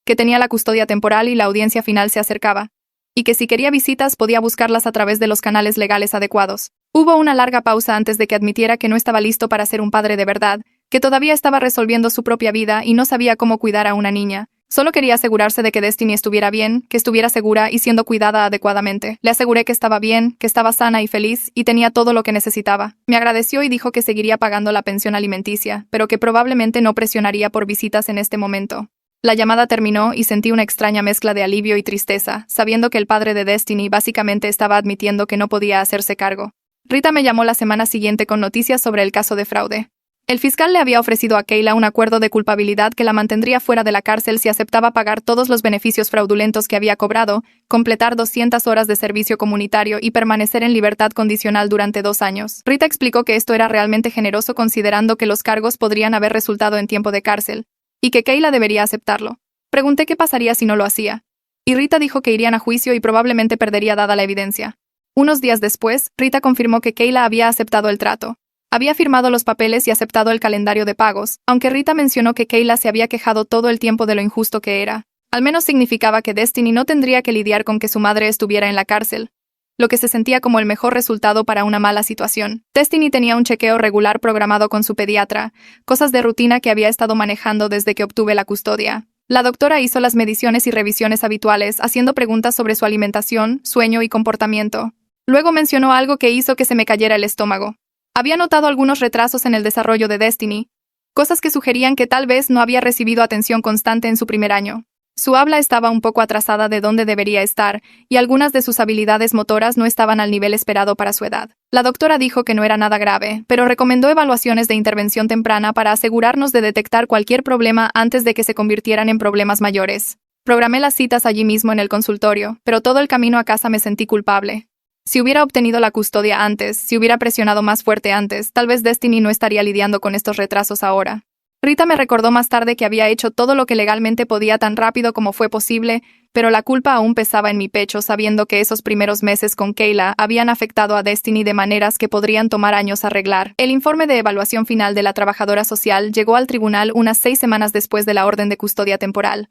que tenía la custodia temporal y la audiencia final se acercaba, y que si quería visitas podía buscarlas a través de los canales legales adecuados. Hubo una larga pausa antes de que admitiera que no estaba listo para ser un padre de verdad, que todavía estaba resolviendo su propia vida y no sabía cómo cuidar a una niña. Solo quería asegurarse de que Destiny estuviera bien, que estuviera segura y siendo cuidada adecuadamente. Le aseguré que estaba bien, que estaba sana y feliz, y tenía todo lo que necesitaba. Me agradeció y dijo que seguiría pagando la pensión alimenticia, pero que probablemente no presionaría por visitas en este momento. La llamada terminó y sentí una extraña mezcla de alivio y tristeza, sabiendo que el padre de Destiny básicamente estaba admitiendo que no podía hacerse cargo. Rita me llamó la semana siguiente con noticias sobre el caso de fraude. El fiscal le había ofrecido a Kayla un acuerdo de culpabilidad que la mantendría fuera de la cárcel si aceptaba pagar todos los beneficios fraudulentos que había cobrado, completar 200 horas de servicio comunitario y permanecer en libertad condicional durante 2 años. Rita explicó que esto era realmente generoso considerando que los cargos podrían haber resultado en tiempo de cárcel, y que Kayla debería aceptarlo. Pregunté qué pasaría si no lo hacía, y Rita dijo que irían a juicio y probablemente perdería dada la evidencia. Unos días después, Rita confirmó que Kayla había aceptado el trato. Había firmado los papeles y aceptado el calendario de pagos, aunque Rita mencionó que Kayla se había quejado todo el tiempo de lo injusto que era. Al menos significaba que Destiny no tendría que lidiar con que su madre estuviera en la cárcel, lo que se sentía como el mejor resultado para una mala situación. Destiny tenía un chequeo regular programado con su pediatra, cosas de rutina que había estado manejando desde que obtuve la custodia. La doctora hizo las mediciones y revisiones habituales, haciendo preguntas sobre su alimentación, sueño y comportamiento. Luego mencionó algo que hizo que se me cayera el estómago. Había notado algunos retrasos en el desarrollo de Destiny, cosas que sugerían que tal vez no había recibido atención constante en su primer año. Su habla estaba un poco atrasada de donde debería estar, y algunas de sus habilidades motoras no estaban al nivel esperado para su edad. La doctora dijo que no era nada grave, pero recomendó evaluaciones de intervención temprana para asegurarnos de detectar cualquier problema antes de que se convirtieran en problemas mayores. Programé las citas allí mismo en el consultorio, pero todo el camino a casa me sentí culpable. Si hubiera obtenido la custodia antes, si hubiera presionado más fuerte antes, tal vez Destiny no estaría lidiando con estos retrasos ahora. Rita me recordó más tarde que había hecho todo lo que legalmente podía tan rápido como fue posible, pero la culpa aún pesaba en mi pecho sabiendo que esos primeros meses con Kayla habían afectado a Destiny de maneras que podrían tomar años arreglar. El informe de evaluación final de la trabajadora social llegó al tribunal unas 6 semanas después de la orden de custodia temporal.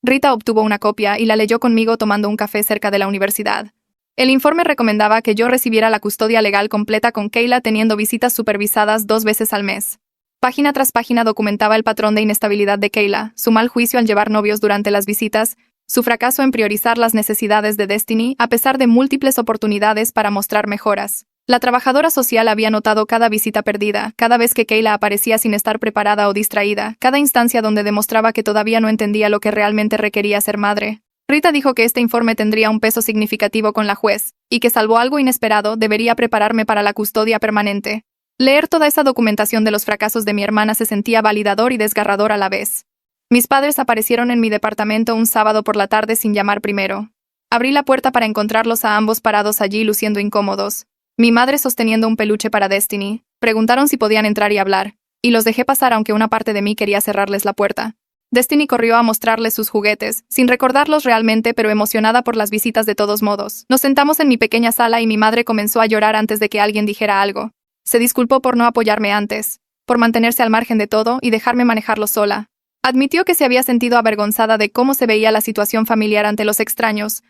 Rita obtuvo una copia y la leyó conmigo tomando un café cerca de la universidad. El informe recomendaba que yo recibiera la custodia legal completa con Kayla teniendo visitas supervisadas 2 veces al mes. Página tras página documentaba el patrón de inestabilidad de Kayla, su mal juicio al llevar novios durante las visitas, su fracaso en priorizar las necesidades de Destiny a pesar de múltiples oportunidades para mostrar mejoras. La trabajadora social había notado cada visita perdida, cada vez que Kayla aparecía sin estar preparada o distraída, cada instancia donde demostraba que todavía no entendía lo que realmente requería ser madre. Rita dijo que este informe tendría un peso significativo con la juez, y que salvo algo inesperado, debería prepararme para la custodia permanente. Leer toda esa documentación de los fracasos de mi hermana se sentía validador y desgarrador a la vez. Mis padres aparecieron en mi departamento un sábado por la tarde sin llamar primero. Abrí la puerta para encontrarlos a ambos parados allí luciendo incómodos. Mi madre sosteniendo un peluche para Destiny. Preguntaron si podían entrar y hablar, y los dejé pasar aunque una parte de mí quería cerrarles la puerta. Destiny corrió a mostrarles sus juguetes, sin recordarlos realmente pero emocionada por las visitas de todos modos. Nos sentamos en mi pequeña sala y mi madre comenzó a llorar antes de que alguien dijera algo. Se disculpó por no apoyarme antes, por mantenerse al margen de todo y dejarme manejarlo sola. Admitió que se había sentido avergonzada de cómo se veía la situación familiar ante los extraños,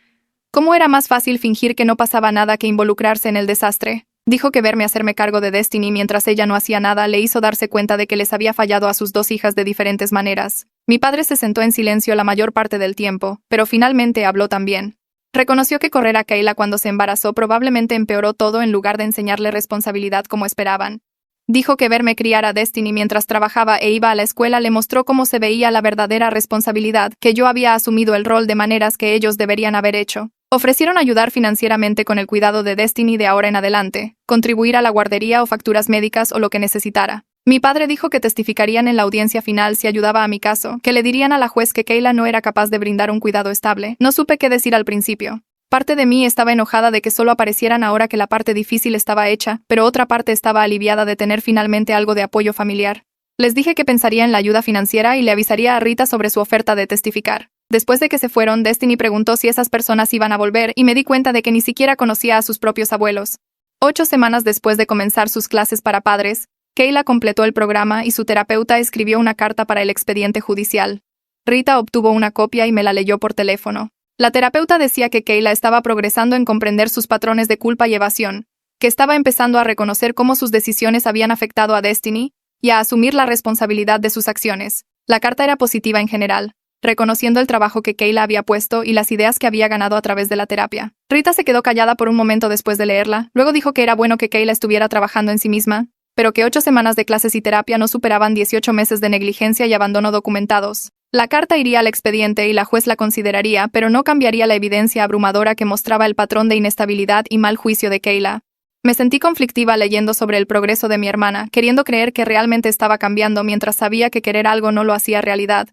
cómo era más fácil fingir que no pasaba nada que involucrarse en el desastre. Dijo que verme hacerme cargo de Destiny mientras ella no hacía nada le hizo darse cuenta de que les había fallado a sus 2 hijas de diferentes maneras. Mi padre se sentó en silencio la mayor parte del tiempo, pero finalmente habló también. Reconoció que correr a Kayla cuando se embarazó probablemente empeoró todo en lugar de enseñarle responsabilidad como esperaban. Dijo que verme criar a Destiny mientras trabajaba e iba a la escuela le mostró cómo se veía la verdadera responsabilidad, que yo había asumido el rol de maneras que ellos deberían haber hecho. Ofrecieron ayudar financieramente con el cuidado de Destiny de ahora en adelante, contribuir a la guardería o facturas médicas o lo que necesitara. Mi padre dijo que testificarían en la audiencia final si ayudaba a mi caso, que le dirían a la juez que Kayla no era capaz de brindar un cuidado estable. No supe qué decir al principio. Parte de mí estaba enojada de que solo aparecieran ahora que la parte difícil estaba hecha, pero otra parte estaba aliviada de tener finalmente algo de apoyo familiar. Les dije que pensaría en la ayuda financiera y le avisaría a Rita sobre su oferta de testificar. Después de que se fueron, Destiny preguntó si esas personas iban a volver y me di cuenta de que ni siquiera conocía a sus propios abuelos. 8 semanas después de comenzar sus clases para padres, Kayla completó el programa y su terapeuta escribió una carta para el expediente judicial. Rita obtuvo una copia y me la leyó por teléfono. La terapeuta decía que Kayla estaba progresando en comprender sus patrones de culpa y evasión, que estaba empezando a reconocer cómo sus decisiones habían afectado a Destiny y a asumir la responsabilidad de sus acciones. La carta era positiva en general, reconociendo el trabajo que Kayla había puesto y las ideas que había ganado a través de la terapia. Rita se quedó callada por un momento después de leerla, luego dijo que era bueno que Kayla estuviera trabajando en sí misma, pero que 8 semanas de clases y terapia no superaban 18 meses de negligencia y abandono documentados. La carta iría al expediente y la juez la consideraría, pero no cambiaría la evidencia abrumadora que mostraba el patrón de inestabilidad y mal juicio de Kayla. Me sentí conflictiva leyendo sobre el progreso de mi hermana, queriendo creer que realmente estaba cambiando mientras sabía que querer algo no lo hacía realidad.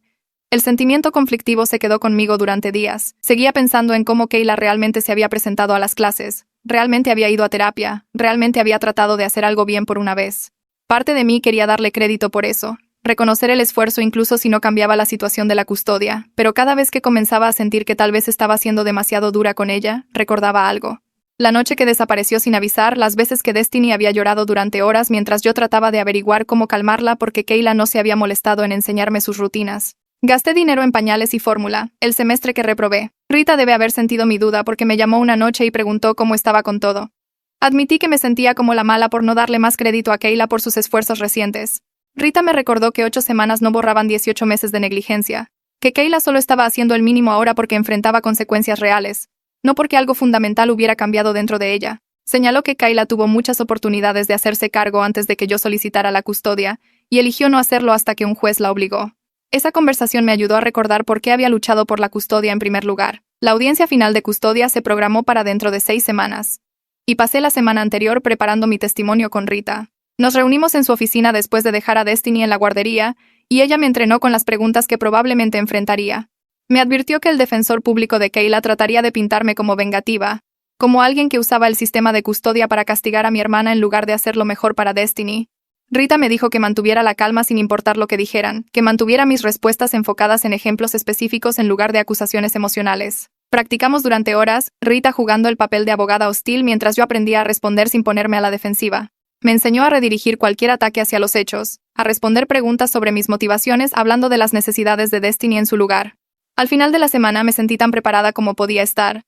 El sentimiento conflictivo se quedó conmigo durante días. Seguía pensando en cómo Kayla realmente se había presentado a las clases, realmente había ido a terapia, realmente había tratado de hacer algo bien por una vez. Parte de mí quería darle crédito por eso, reconocer el esfuerzo incluso si no cambiaba la situación de la custodia, pero cada vez que comenzaba a sentir que tal vez estaba siendo demasiado dura con ella, recordaba algo. La noche que desapareció sin avisar, las veces que Destiny había llorado durante horas mientras yo trataba de averiguar cómo calmarla porque Kayla no se había molestado en enseñarme sus rutinas. Gasté dinero en pañales y fórmula, el semestre que reprobé. Rita debe haber sentido mi duda porque me llamó una noche y preguntó cómo estaba con todo. Admití que me sentía como la mala por no darle más crédito a Kayla por sus esfuerzos recientes. Rita me recordó que 8 semanas no borraban 18 meses de negligencia, que Kayla solo estaba haciendo el mínimo ahora porque enfrentaba consecuencias reales, no porque algo fundamental hubiera cambiado dentro de ella. Señaló que Kayla tuvo muchas oportunidades de hacerse cargo antes de que yo solicitara la custodia, y eligió no hacerlo hasta que un juez la obligó. Esa conversación me ayudó a recordar por qué había luchado por la custodia en primer lugar. La audiencia final de custodia se programó para dentro de 6 semanas. Y pasé la semana anterior preparando mi testimonio con Rita. Nos reunimos en su oficina después de dejar a Destiny en la guardería, y ella me entrenó con las preguntas que probablemente enfrentaría. Me advirtió que el defensor público de Kayla trataría de pintarme como vengativa, como alguien que usaba el sistema de custodia para castigar a mi hermana en lugar de hacer lo mejor para Destiny. Rita me dijo que mantuviera la calma sin importar lo que dijeran, que mantuviera mis respuestas enfocadas en ejemplos específicos en lugar de acusaciones emocionales. Practicamos durante horas, Rita jugando el papel de abogada hostil mientras yo aprendía a responder sin ponerme a la defensiva. Me enseñó a redirigir cualquier ataque hacia los hechos, a responder preguntas sobre mis motivaciones hablando de las necesidades de Destiny en su lugar. Al final de la semana me sentí tan preparada como podía estar.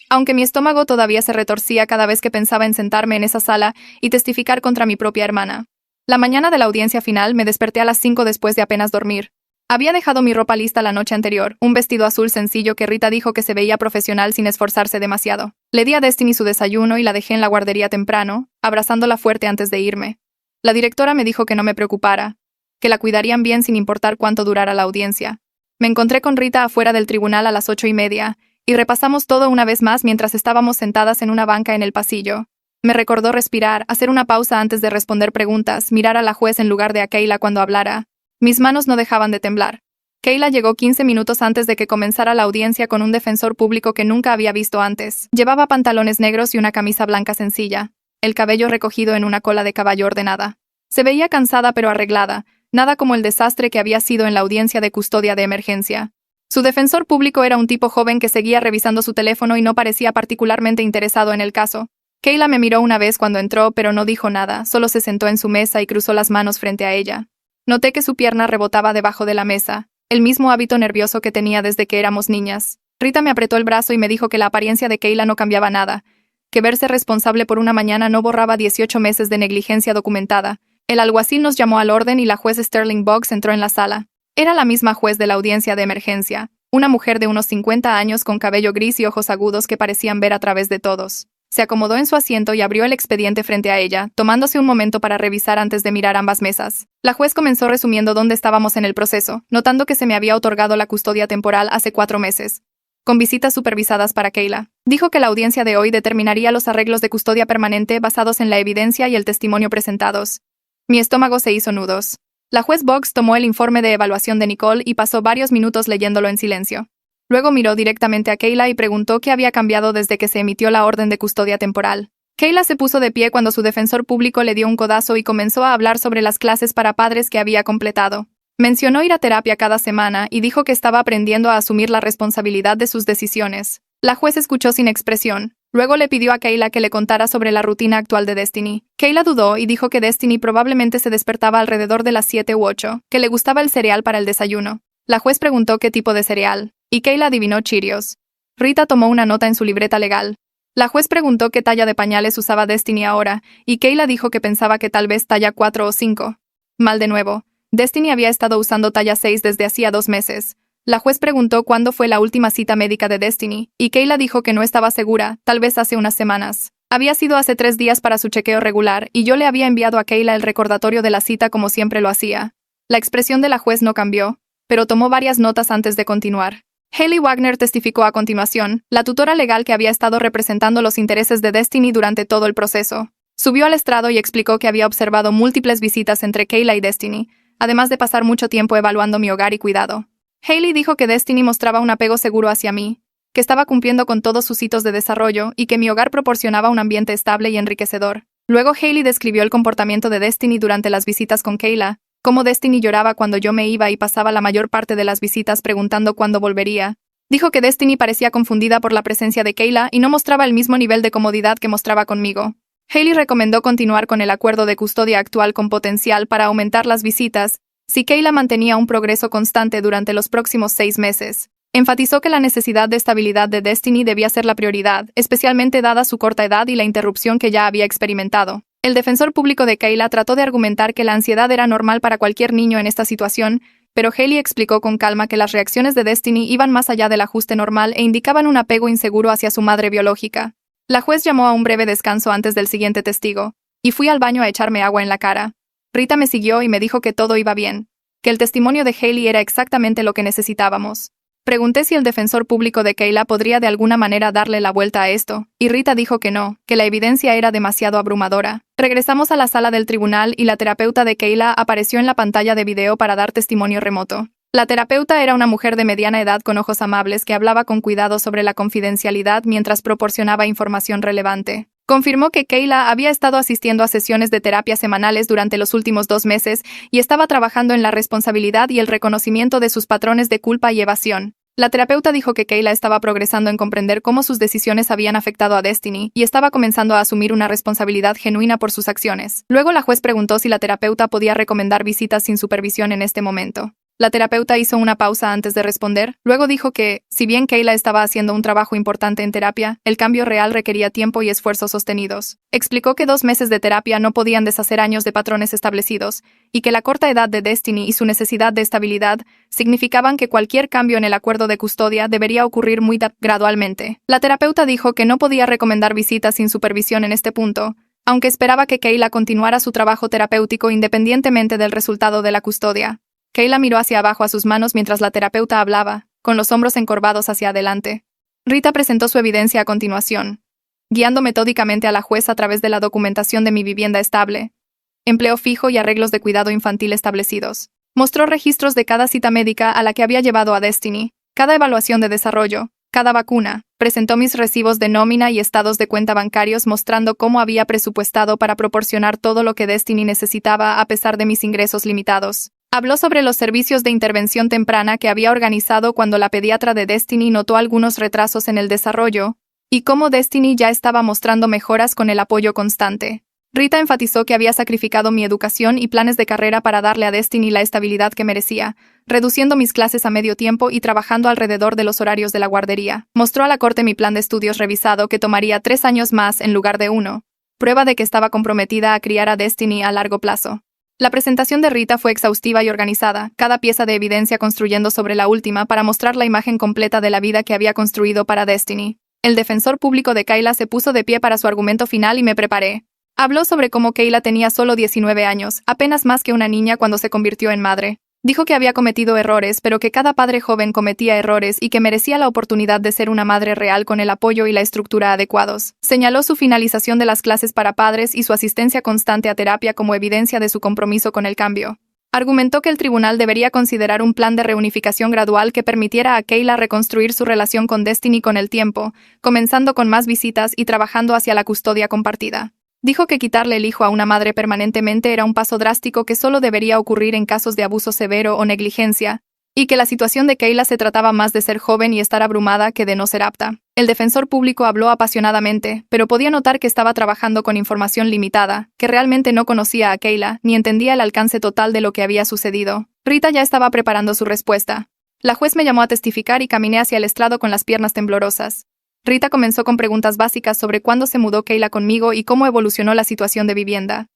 Aunque mi estómago todavía se retorcía cada vez que pensaba en sentarme en esa sala y testificar contra mi propia hermana. La mañana de la audiencia final me desperté a las 5 después de apenas dormir. Había dejado mi ropa lista la noche anterior, un vestido azul sencillo que Rita dijo que se veía profesional sin esforzarse demasiado. Le di a Destiny su desayuno y la dejé en la guardería temprano, abrazándola fuerte antes de irme. La directora me dijo que no me preocupara, que la cuidarían bien sin importar cuánto durara la audiencia. Me encontré con Rita afuera del tribunal a las 8:30, y repasamos todo una vez más mientras estábamos sentadas en una banca en el pasillo. Me recordó respirar, hacer una pausa antes de responder preguntas, mirar a la juez en lugar de a Kayla cuando hablara. Mis manos no dejaban de temblar. Kayla llegó 15 minutos antes de que comenzara la audiencia con un defensor público que nunca había visto antes. Llevaba pantalones negros y una camisa blanca sencilla, el cabello recogido en una cola de caballo ordenada. Se veía cansada pero arreglada, nada como el desastre que había sido en la audiencia de custodia de emergencia. Su defensor público era un tipo joven que seguía revisando su teléfono y no parecía particularmente interesado en el caso. Kayla me miró una vez cuando entró, pero no dijo nada, solo se sentó en su mesa y cruzó las manos frente a ella. Noté que su pierna rebotaba debajo de la mesa, el mismo hábito nervioso que tenía desde que éramos niñas. Rita me apretó el brazo y me dijo que la apariencia de Kayla no cambiaba nada, que verse responsable por una mañana no borraba 18 meses de negligencia documentada. El alguacil nos llamó al orden y la juez Sterling Boggs entró en la sala. Era la misma juez de la audiencia de emergencia, una mujer de unos 50 años con cabello gris y ojos agudos que parecían ver a través de todos. Se acomodó en su asiento y abrió el expediente frente a ella, tomándose un momento para revisar antes de mirar ambas mesas. La juez comenzó resumiendo dónde estábamos en el proceso, notando que se me había otorgado la custodia temporal hace 4 meses, con visitas supervisadas para Kayla. Dijo que la audiencia de hoy determinaría los arreglos de custodia permanente basados en la evidencia y el testimonio presentados. Mi estómago se hizo nudos. La juez Boggs tomó el informe de evaluación de Nicole y pasó varios minutos leyéndolo en silencio. Luego miró directamente a Kayla y preguntó qué había cambiado desde que se emitió la orden de custodia temporal. Kayla se puso de pie cuando su defensor público le dio un codazo y comenzó a hablar sobre las clases para padres que había completado. Mencionó ir a terapia cada semana y dijo que estaba aprendiendo a asumir la responsabilidad de sus decisiones. La juez escuchó sin expresión. Luego le pidió a Kayla que le contara sobre la rutina actual de Destiny. Kayla dudó y dijo que Destiny probablemente se despertaba alrededor de las 7 u 8, que le gustaba el cereal para el desayuno. La juez preguntó qué tipo de cereal, y Kayla adivinó Cheerios. Rita tomó una nota en su libreta legal. La juez preguntó qué talla de pañales usaba Destiny ahora, y Kayla dijo que pensaba que tal vez talla 4 o 5. Mal de nuevo. Destiny había estado usando talla 6 desde hacía 2 meses. La juez preguntó cuándo fue la última cita médica de Destiny, y Kayla dijo que no estaba segura, tal vez hace unas semanas. Había sido hace 3 días para su chequeo regular, y yo le había enviado a Kayla el recordatorio de la cita como siempre lo hacía. La expresión de la juez no cambió, pero tomó varias notas antes de continuar. Hayley Wagner testificó a continuación, la tutora legal que había estado representando los intereses de Destiny durante todo el proceso. Subió al estrado y explicó que había observado múltiples visitas entre Kayla y Destiny, además de pasar mucho tiempo evaluando mi hogar y cuidado. Hayley dijo que Destiny mostraba un apego seguro hacia mí, que estaba cumpliendo con todos sus hitos de desarrollo y que mi hogar proporcionaba un ambiente estable y enriquecedor. Luego Hayley describió el comportamiento de Destiny durante las visitas con Kayla, cómo Destiny lloraba cuando yo me iba y pasaba la mayor parte de las visitas preguntando cuándo volvería. Dijo que Destiny parecía confundida por la presencia de Kayla y no mostraba el mismo nivel de comodidad que mostraba conmigo. Hayley recomendó continuar con el acuerdo de custodia actual con potencial para aumentar las visitas, si Kayla mantenía un progreso constante durante los próximos 6 meses. Enfatizó que la necesidad de estabilidad de Destiny debía ser la prioridad, especialmente dada su corta edad y la interrupción que ya había experimentado. El defensor público de Kayla trató de argumentar que la ansiedad era normal para cualquier niño en esta situación, pero Hayley explicó con calma que las reacciones de Destiny iban más allá del ajuste normal e indicaban un apego inseguro hacia su madre biológica. La juez llamó a un breve descanso antes del siguiente testigo, y fui al baño a echarme agua en la cara. Rita me siguió y me dijo que todo iba bien, que el testimonio de Hayley era exactamente lo que necesitábamos. Pregunté si el defensor público de Kayla podría de alguna manera darle la vuelta a esto, y Rita dijo que no, que la evidencia era demasiado abrumadora. Regresamos a la sala del tribunal y la terapeuta de Kayla apareció en la pantalla de video para dar testimonio remoto. La terapeuta era una mujer de mediana edad con ojos amables que hablaba con cuidado sobre la confidencialidad mientras proporcionaba información relevante. Confirmó que Kayla había estado asistiendo a sesiones de terapia semanales durante los últimos 2 meses y estaba trabajando en la responsabilidad y el reconocimiento de sus patrones de culpa y evasión. La terapeuta dijo que Kayla estaba progresando en comprender cómo sus decisiones habían afectado a Destiny y estaba comenzando a asumir una responsabilidad genuina por sus acciones. Luego la juez preguntó si la terapeuta podía recomendar visitas sin supervisión en este momento. La terapeuta hizo una pausa antes de responder, luego dijo que, si bien Kayla estaba haciendo un trabajo importante en terapia, el cambio real requería tiempo y esfuerzos sostenidos. Explicó que 2 meses de terapia no podían deshacer años de patrones establecidos, y que la corta edad de Destiny y su necesidad de estabilidad significaban que cualquier cambio en el acuerdo de custodia debería ocurrir muy gradualmente. La terapeuta dijo que no podía recomendar visitas sin supervisión en este punto, aunque esperaba que Kayla continuara su trabajo terapéutico independientemente del resultado de la custodia. Kayla miró hacia abajo a sus manos mientras la terapeuta hablaba, con los hombros encorvados hacia adelante. Rita presentó su evidencia a continuación, guiando metódicamente a la juez a través de la documentación de mi vivienda estable, empleo fijo y arreglos de cuidado infantil establecidos. Mostró registros de cada cita médica a la que había llevado a Destiny, cada evaluación de desarrollo, cada vacuna. Presentó mis recibos de nómina y estados de cuenta bancarios mostrando cómo había presupuestado para proporcionar todo lo que Destiny necesitaba a pesar de mis ingresos limitados. Habló sobre los servicios de intervención temprana que había organizado cuando la pediatra de Destiny notó algunos retrasos en el desarrollo, y cómo Destiny ya estaba mostrando mejoras con el apoyo constante. Rita enfatizó que había sacrificado mi educación y planes de carrera para darle a Destiny la estabilidad que merecía, reduciendo mis clases a medio tiempo y trabajando alrededor de los horarios de la guardería. Mostró a la corte mi plan de estudios revisado que tomaría 3 años más en lugar de 1, prueba de que estaba comprometida a criar a Destiny a largo plazo. La presentación de Rita fue exhaustiva y organizada, cada pieza de evidencia construyendo sobre la última para mostrar la imagen completa de la vida que había construido para Destiny. El defensor público de Kayla se puso de pie para su argumento final y me preparé. Habló sobre cómo Kayla tenía solo 19 años, apenas más que una niña cuando se convirtió en madre. Dijo que había cometido errores, pero que cada padre joven cometía errores y que merecía la oportunidad de ser una madre real con el apoyo y la estructura adecuados. Señaló su finalización de las clases para padres y su asistencia constante a terapia como evidencia de su compromiso con el cambio. Argumentó que el tribunal debería considerar un plan de reunificación gradual que permitiera a Kayla reconstruir su relación con Destiny con el tiempo, comenzando con más visitas y trabajando hacia la custodia compartida. Dijo que quitarle el hijo a una madre permanentemente era un paso drástico que solo debería ocurrir en casos de abuso severo o negligencia, y que la situación de Kayla se trataba más de ser joven y estar abrumada que de no ser apta. El defensor público habló apasionadamente, pero podía notar que estaba trabajando con información limitada, que realmente no conocía a Kayla, ni entendía el alcance total de lo que había sucedido. Rita ya estaba preparando su respuesta. La juez me llamó a testificar y caminé hacia el estrado con las piernas temblorosas. Rita comenzó con preguntas básicas sobre cuándo se mudó Kayla conmigo y cómo evolucionó la situación de vivienda.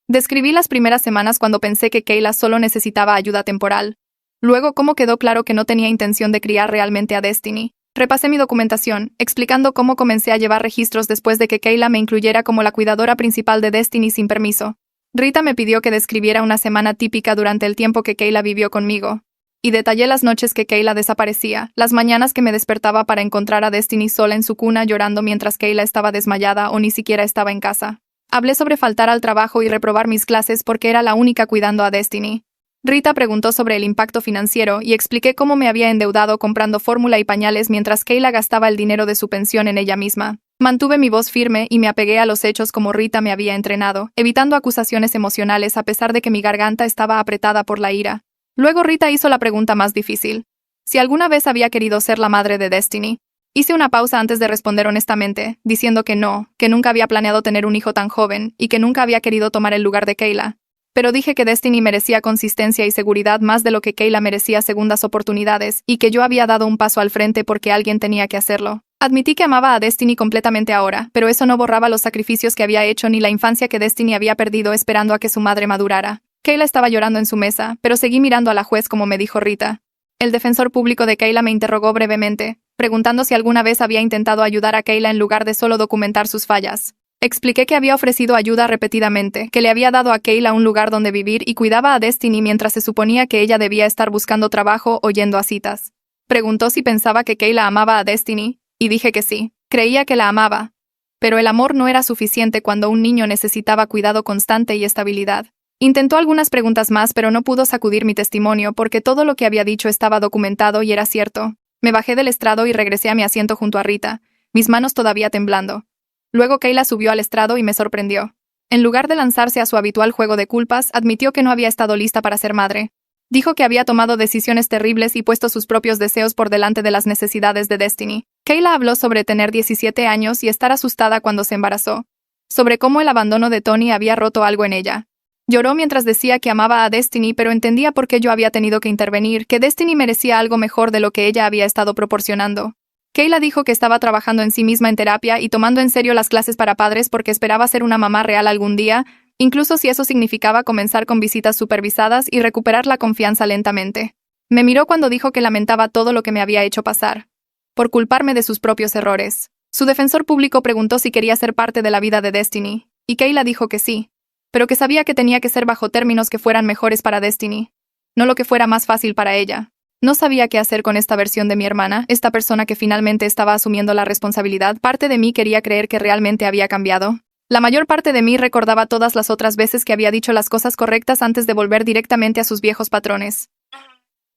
Describí las primeras semanas cuando pensé que Kayla solo necesitaba ayuda temporal. Luego, cómo quedó claro que no tenía intención de criar realmente a Destiny. Repasé mi documentación, explicando cómo comencé a llevar registros después de que Kayla me incluyera como la cuidadora principal de Destiny sin permiso. Rita me pidió que describiera una semana típica durante el tiempo que Kayla vivió conmigo. Y detallé las noches que Kayla desaparecía, las mañanas que me despertaba para encontrar a Destiny sola en su cuna llorando mientras Kayla estaba desmayada o ni siquiera estaba en casa. Hablé sobre faltar al trabajo y reprobar mis clases porque era la única cuidando a Destiny. Rita preguntó sobre el impacto financiero y expliqué cómo me había endeudado comprando fórmula y pañales mientras Kayla gastaba el dinero de su pensión en ella misma. Mantuve mi voz firme y me apegué a los hechos como Rita me había entrenado, evitando acusaciones emocionales a pesar de que mi garganta estaba apretada por la ira. Luego Rita hizo la pregunta más difícil. Si alguna vez había querido ser la madre de Destiny. Hice una pausa antes de responder honestamente, diciendo que no, que nunca había planeado tener un hijo tan joven y que nunca había querido tomar el lugar de Kayla. Pero dije que Destiny merecía consistencia y seguridad más de lo que Kayla merecía segundas oportunidades y que yo había dado un paso al frente porque alguien tenía que hacerlo. Admití que amaba a Destiny completamente ahora, pero eso no borraba los sacrificios que había hecho ni la infancia que Destiny había perdido esperando a que su madre madurara. Kayla estaba llorando en su mesa, pero seguí mirando a la juez como me dijo Rita. El defensor público de Kayla me interrogó brevemente, preguntando si alguna vez había intentado ayudar a Kayla en lugar de solo documentar sus fallas. Expliqué que había ofrecido ayuda repetidamente, que le había dado a Kayla un lugar donde vivir y cuidaba a Destiny mientras se suponía que ella debía estar buscando trabajo o yendo a citas. Preguntó si pensaba que Kayla amaba a Destiny, y dije que sí, creía que la amaba. Pero el amor no era suficiente cuando un niño necesitaba cuidado constante y estabilidad. Intentó algunas preguntas más pero no pudo sacudir mi testimonio porque todo lo que había dicho estaba documentado y era cierto. Me bajé del estrado y regresé a mi asiento junto a Rita, mis manos todavía temblando. Luego Kayla subió al estrado y me sorprendió. En lugar de lanzarse a su habitual juego de culpas, admitió que no había estado lista para ser madre. Dijo que había tomado decisiones terribles y puesto sus propios deseos por delante de las necesidades de Destiny. Kayla habló sobre tener 17 años y estar asustada cuando se embarazó. Sobre cómo el abandono de Tony había roto algo en ella. Lloró mientras decía que amaba a Destiny pero entendía por qué yo había tenido que intervenir, que Destiny merecía algo mejor de lo que ella había estado proporcionando. Kayla dijo que estaba trabajando en sí misma en terapia y tomando en serio las clases para padres porque esperaba ser una mamá real algún día, incluso si eso significaba comenzar con visitas supervisadas y recuperar la confianza lentamente. Me miró cuando dijo que lamentaba todo lo que me había hecho pasar, por culparme de sus propios errores. Su defensor público preguntó si quería ser parte de la vida de Destiny, y Kayla dijo que sí, pero que sabía que tenía que ser bajo términos que fueran mejores para Destiny, no lo que fuera más fácil para ella. No sabía qué hacer con esta versión de mi hermana, esta persona que finalmente estaba asumiendo la responsabilidad. Parte de mí quería creer que realmente había cambiado. La mayor parte de mí recordaba todas las otras veces que había dicho las cosas correctas antes de volver directamente a sus viejos patrones.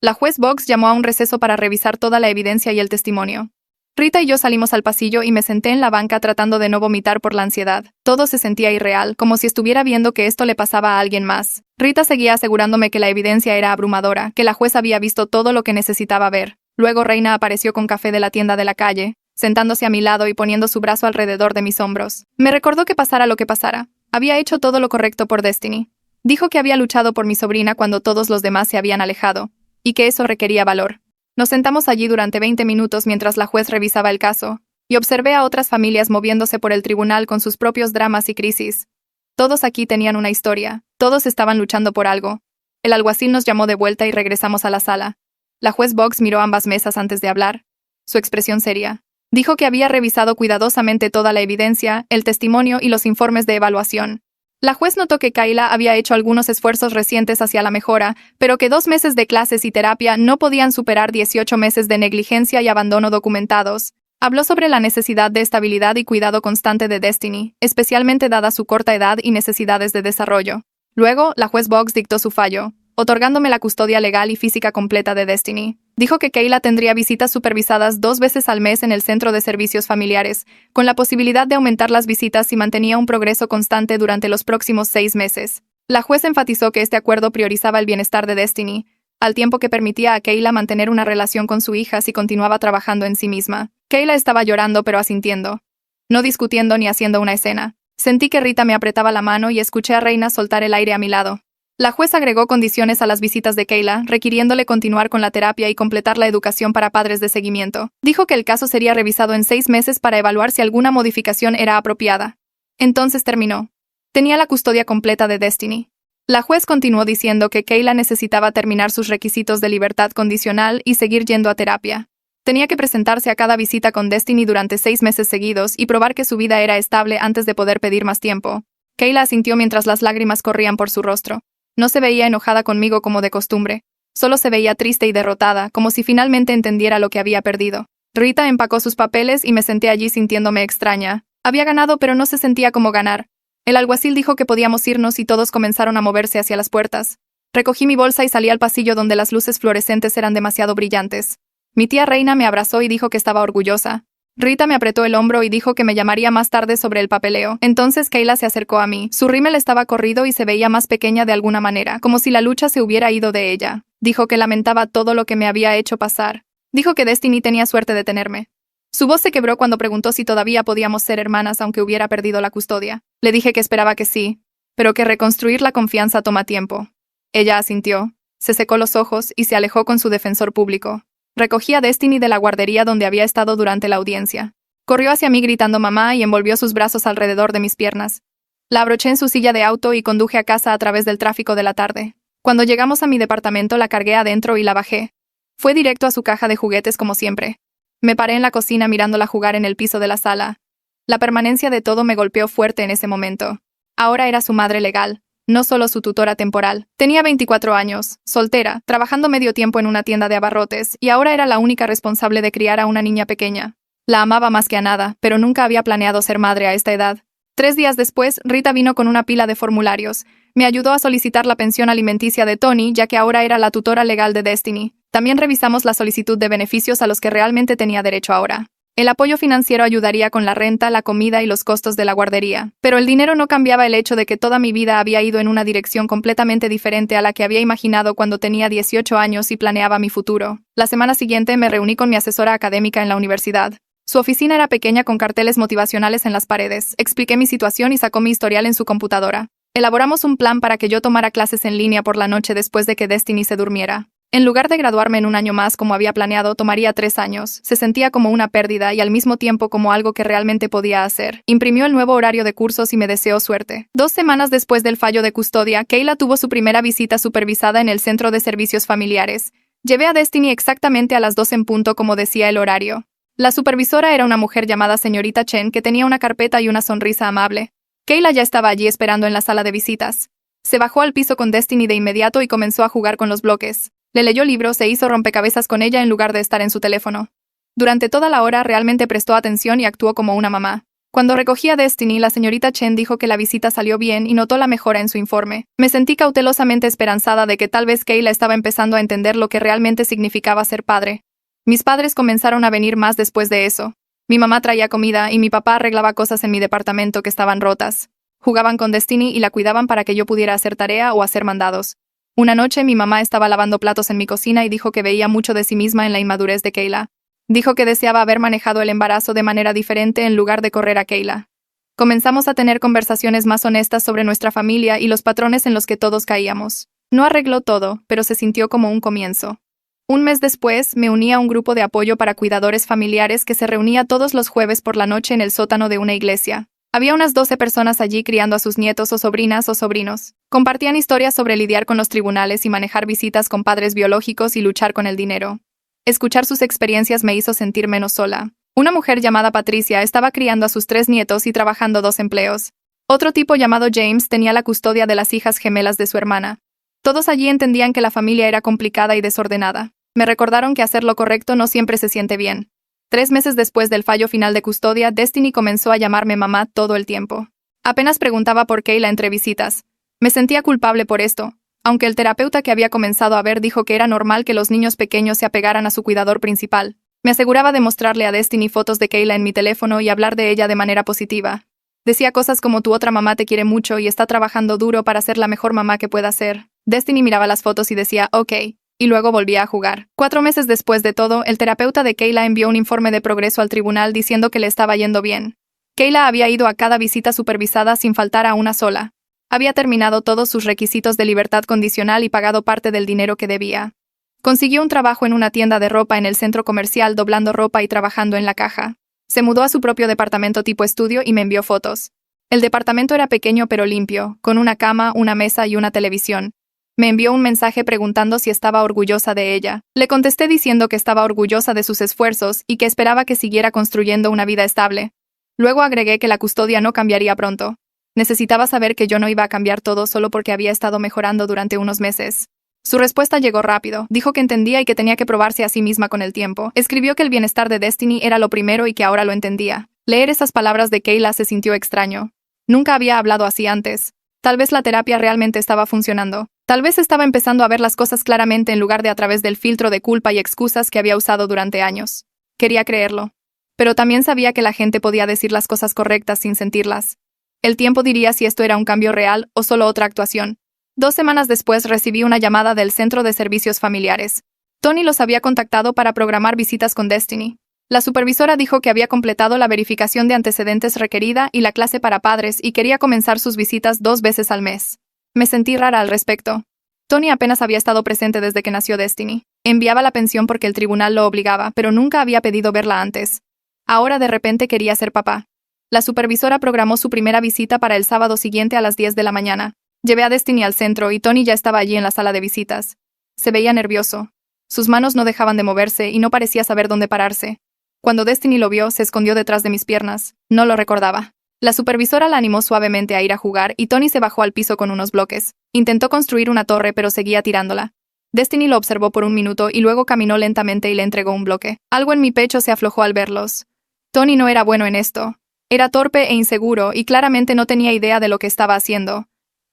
La juez Box llamó a un receso para revisar toda la evidencia y el testimonio. Rita y yo salimos al pasillo y me senté en la banca tratando de no vomitar por la ansiedad. Todo se sentía irreal, como si estuviera viendo que esto le pasaba a alguien más. Rita seguía asegurándome que la evidencia era abrumadora, que la juez había visto todo lo que necesitaba ver. Luego Reina apareció con café de la tienda de la calle, sentándose a mi lado y poniendo su brazo alrededor de mis hombros. Me recordó que pasara lo que pasara, había hecho todo lo correcto por Destiny. Dijo que había luchado por mi sobrina cuando todos los demás se habían alejado, y que eso requería valor. Nos sentamos allí durante 20 minutos mientras la juez revisaba el caso, y observé a otras familias moviéndose por el tribunal con sus propios dramas y crisis. Todos aquí tenían una historia, todos estaban luchando por algo. El alguacil nos llamó de vuelta y regresamos a la sala. La juez Box miró ambas mesas antes de hablar. Su expresión seria. Dijo que había revisado cuidadosamente toda la evidencia, el testimonio y los informes de evaluación. La juez notó que Kayla había hecho algunos esfuerzos recientes hacia la mejora, pero que 2 meses de clases y terapia no podían superar 18 meses de negligencia y abandono documentados. Habló sobre la necesidad de estabilidad y cuidado constante de Destiny, especialmente dada su corta edad y necesidades de desarrollo. Luego, la juez Box dictó su fallo, otorgándome la custodia legal y física completa de Destiny. Dijo que Kayla tendría visitas supervisadas 2 veces al mes en el Centro de Servicios Familiares, con la posibilidad de aumentar las visitas si mantenía un progreso constante durante los próximos 6 meses. La juez enfatizó que este acuerdo priorizaba el bienestar de Destiny, al tiempo que permitía a Kayla mantener una relación con su hija si continuaba trabajando en sí misma. Kayla estaba llorando pero asintiendo, no discutiendo ni haciendo una escena. Sentí que Rita me apretaba la mano y escuché a Reina soltar el aire a mi lado. La juez agregó condiciones a las visitas de Kayla, requiriéndole continuar con la terapia y completar la educación para padres de seguimiento. Dijo que el caso sería revisado en 6 meses para evaluar si alguna modificación era apropiada. Entonces terminó. Tenía la custodia completa de Destiny. La juez continuó diciendo que Kayla necesitaba terminar sus requisitos de libertad condicional y seguir yendo a terapia. Tenía que presentarse a cada visita con Destiny durante 6 meses seguidos y probar que su vida era estable antes de poder pedir más tiempo. Kayla asintió mientras las lágrimas corrían por su rostro. No se veía enojada conmigo como de costumbre. Solo se veía triste y derrotada, como si finalmente entendiera lo que había perdido. Rita empacó sus papeles y me senté allí sintiéndome extraña. Había ganado, pero no se sentía como ganar. El alguacil dijo que podíamos irnos y todos comenzaron a moverse hacia las puertas. Recogí mi bolsa y salí al pasillo donde las luces fluorescentes eran demasiado brillantes. Mi tía Reina me abrazó y dijo que estaba orgullosa. Rita me apretó el hombro y dijo que me llamaría más tarde sobre el papeleo. Entonces Kayla se acercó a mí. Su rímel estaba corrido y se veía más pequeña de alguna manera, como si la lucha se hubiera ido de ella. Dijo que lamentaba todo lo que me había hecho pasar. Dijo que Destiny tenía suerte de tenerme. Su voz se quebró cuando preguntó si todavía podíamos ser hermanas aunque hubiera perdido la custodia. Le dije que esperaba que sí, pero que reconstruir la confianza toma tiempo. Ella asintió, se secó los ojos y se alejó con su defensor público. Recogí a Destiny de la guardería donde había estado durante la audiencia. Corrió hacia mí gritando mamá y envolvió sus brazos alrededor de mis piernas. La abroché en su silla de auto y conduje a casa a través del tráfico de la tarde. Cuando llegamos a mi departamento la cargué adentro y la bajé. Fue directo a su caja de juguetes como siempre. Me paré en la cocina mirándola jugar en el piso de la sala. La permanencia de todo me golpeó fuerte en ese momento. Ahora era su madre legal, no solo su tutora temporal. Tenía 24 años, soltera, trabajando medio tiempo en una tienda de abarrotes, y ahora era la única responsable de criar a una niña pequeña. La amaba más que a nada, pero nunca había planeado ser madre a esta edad. 3 días después, Rita vino con una pila de formularios. Me ayudó a solicitar la pensión alimenticia de Tony, ya que ahora era la tutora legal de Destiny. También revisamos la solicitud de beneficios a los que realmente tenía derecho ahora. El apoyo financiero ayudaría con la renta, la comida y los costos de la guardería. Pero el dinero no cambiaba el hecho de que toda mi vida había ido en una dirección completamente diferente a la que había imaginado cuando tenía 18 años y planeaba mi futuro. La semana siguiente me reuní con mi asesora académica en la universidad. Su oficina era pequeña con carteles motivacionales en las paredes. Expliqué mi situación y sacó mi historial en su computadora. Elaboramos un plan para que yo tomara clases en línea por la noche después de que Destiny se durmiera. En lugar de graduarme en un año más como había planeado, tomaría 3 años. Se sentía como una pérdida y al mismo tiempo como algo que realmente podía hacer. Imprimió el nuevo horario de cursos y me deseó suerte. 2 semanas después del fallo de custodia, Kayla tuvo su primera visita supervisada en el Centro de Servicios Familiares. Llevé a Destiny exactamente a las 2 en punto como decía el horario. La supervisora era una mujer llamada señorita Chen que tenía una carpeta y una sonrisa amable. Kayla ya estaba allí esperando en la sala de visitas. Se bajó al piso con Destiny de inmediato y comenzó a jugar con los bloques. Le leyó libros e hizo rompecabezas con ella en lugar de estar en su teléfono. Durante toda la hora realmente prestó atención y actuó como una mamá. Cuando recogí a Destiny, la señorita Chen dijo que la visita salió bien y notó la mejora en su informe. Me sentí cautelosamente esperanzada de que tal vez Kayla estaba empezando a entender lo que realmente significaba ser padre. Mis padres comenzaron a venir más después de eso. Mi mamá traía comida y mi papá arreglaba cosas en mi departamento que estaban rotas. Jugaban con Destiny y la cuidaban para que yo pudiera hacer tarea o hacer mandados. Una noche mi mamá estaba lavando platos en mi cocina y dijo que veía mucho de sí misma en la inmadurez de Kayla. Dijo que deseaba haber manejado el embarazo de manera diferente en lugar de correr a Kayla. Comenzamos a tener conversaciones más honestas sobre nuestra familia y los patrones en los que todos caíamos. No arregló todo, pero se sintió como un comienzo. Un mes después, me uní a un grupo de apoyo para cuidadores familiares que se reunía todos los jueves por la noche en el sótano de una iglesia. Había unas 12 personas allí criando a sus nietos o sobrinas o sobrinos. Compartían historias sobre lidiar con los tribunales y manejar visitas con padres biológicos y luchar con el dinero. Escuchar sus experiencias me hizo sentir menos sola. Una mujer llamada Patricia estaba criando a sus 3 nietos y trabajando 2 empleos. Otro tipo llamado James tenía la custodia de las hijas gemelas de su hermana. Todos allí entendían que la familia era complicada y desordenada. Me recordaron que hacer lo correcto no siempre se siente bien. 3 meses después del fallo final de custodia, Destiny comenzó a llamarme mamá todo el tiempo. Apenas preguntaba por Kayla entre visitas. Me sentía culpable por esto, aunque el terapeuta que había comenzado a ver dijo que era normal que los niños pequeños se apegaran a su cuidador principal. Me aseguraba de mostrarle a Destiny fotos de Kayla en mi teléfono y hablar de ella de manera positiva. Decía cosas como tu otra mamá te quiere mucho y está trabajando duro para ser la mejor mamá que pueda ser. Destiny miraba las fotos y decía, ok. Y luego volvía a jugar. 4 meses después de todo, el terapeuta de Kayla envió un informe de progreso al tribunal diciendo que le estaba yendo bien. Kayla había ido a cada visita supervisada sin faltar a una sola. Había terminado todos sus requisitos de libertad condicional y pagado parte del dinero que debía. Consiguió un trabajo en una tienda de ropa en el centro comercial doblando ropa y trabajando en la caja. Se mudó a su propio departamento tipo estudio y me envió fotos. El departamento era pequeño pero limpio, con una cama, una mesa y una televisión. Me envió un mensaje preguntando si estaba orgullosa de ella. Le contesté diciendo que estaba orgullosa de sus esfuerzos y que esperaba que siguiera construyendo una vida estable. Luego agregué que la custodia no cambiaría pronto. Necesitaba saber que yo no iba a cambiar todo solo porque había estado mejorando durante unos meses. Su respuesta llegó rápido. Dijo que entendía y que tenía que probarse a sí misma con el tiempo. Escribió que el bienestar de Destiny era lo primero y que ahora lo entendía. Leer esas palabras de Kayla se sintió extraño. Nunca había hablado así antes. Tal vez la terapia realmente estaba funcionando. Tal vez estaba empezando a ver las cosas claramente en lugar de a través del filtro de culpa y excusas que había usado durante años. Quería creerlo. Pero también sabía que la gente podía decir las cosas correctas sin sentirlas. El tiempo diría si esto era un cambio real o solo otra actuación. 2 semanas después recibí una llamada del Centro de Servicios Familiares. Tony los había contactado para programar visitas con Destiny. La supervisora dijo que había completado la verificación de antecedentes requerida y la clase para padres y quería comenzar sus visitas 2 veces al mes. Me sentí rara al respecto. Tony apenas había estado presente desde que nació Destiny. Enviaba la pensión porque el tribunal lo obligaba, pero nunca había pedido verla antes. Ahora de repente quería ser papá. La supervisora programó su primera visita para el sábado siguiente a las 10 de la mañana. Llevé a Destiny al centro y Tony ya estaba allí en la sala de visitas. Se veía nervioso. Sus manos no dejaban de moverse y no parecía saber dónde pararse. Cuando Destiny lo vio, se escondió detrás de mis piernas. No lo recordaba. La supervisora la animó suavemente a ir a jugar y Tony se bajó al piso con unos bloques. Intentó construir una torre pero seguía tirándola. Destiny lo observó por un minuto y luego caminó lentamente y le entregó un bloque. Algo en mi pecho se aflojó al verlos. Tony no era bueno en esto. Era torpe e inseguro y claramente no tenía idea de lo que estaba haciendo.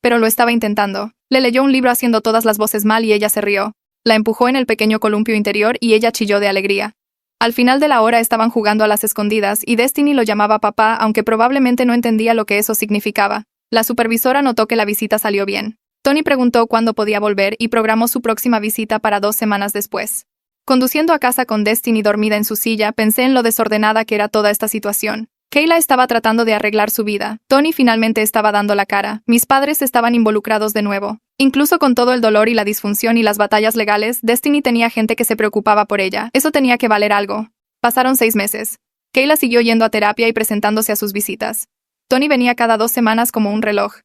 Pero lo estaba intentando. Le leyó un libro haciendo todas las voces mal y ella se rió. La empujó en el pequeño columpio interior y ella chilló de alegría. Al final de la hora estaban jugando a las escondidas y Destiny lo llamaba papá, aunque probablemente no entendía lo que eso significaba. La supervisora notó que la visita salió bien. Tony preguntó cuándo podía volver y programó su próxima visita para 2 semanas después. Conduciendo a casa con Destiny dormida en su silla, pensé en lo desordenada que era toda esta situación. Kayla estaba tratando de arreglar su vida. Tony finalmente estaba dando la cara. Mis padres estaban involucrados de nuevo. Incluso con todo el dolor y la disfunción y las batallas legales, Destiny tenía gente que se preocupaba por ella. Eso tenía que valer algo. Pasaron 6 meses. Kayla siguió yendo a terapia y presentándose a sus visitas. Tony venía cada 2 semanas como un reloj.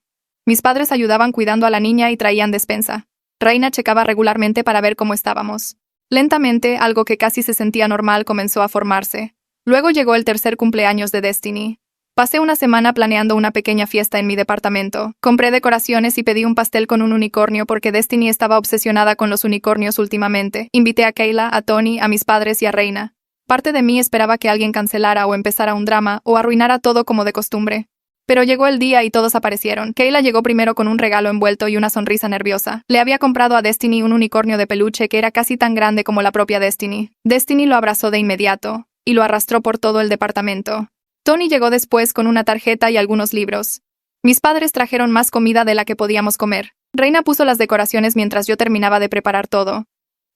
Mis padres ayudaban cuidando a la niña y traían despensa. Reina checaba regularmente para ver cómo estábamos. Lentamente, algo que casi se sentía normal comenzó a formarse. Luego llegó el tercer cumpleaños de Destiny. Pasé una semana planeando una pequeña fiesta en mi departamento. Compré decoraciones y pedí un pastel con un unicornio porque Destiny estaba obsesionada con los unicornios últimamente. Invité a Kayla, a Tony, a mis padres y a Reina. Parte de mí esperaba que alguien cancelara o empezara un drama o arruinara todo como de costumbre. Pero llegó el día y todos aparecieron. Kayla llegó primero con un regalo envuelto y una sonrisa nerviosa. Le había comprado a Destiny un unicornio de peluche que era casi tan grande como la propia Destiny. Destiny lo abrazó de inmediato y lo arrastró por todo el departamento. Tony llegó después con una tarjeta y algunos libros. Mis padres trajeron más comida de la que podíamos comer. Reina puso las decoraciones mientras yo terminaba de preparar todo.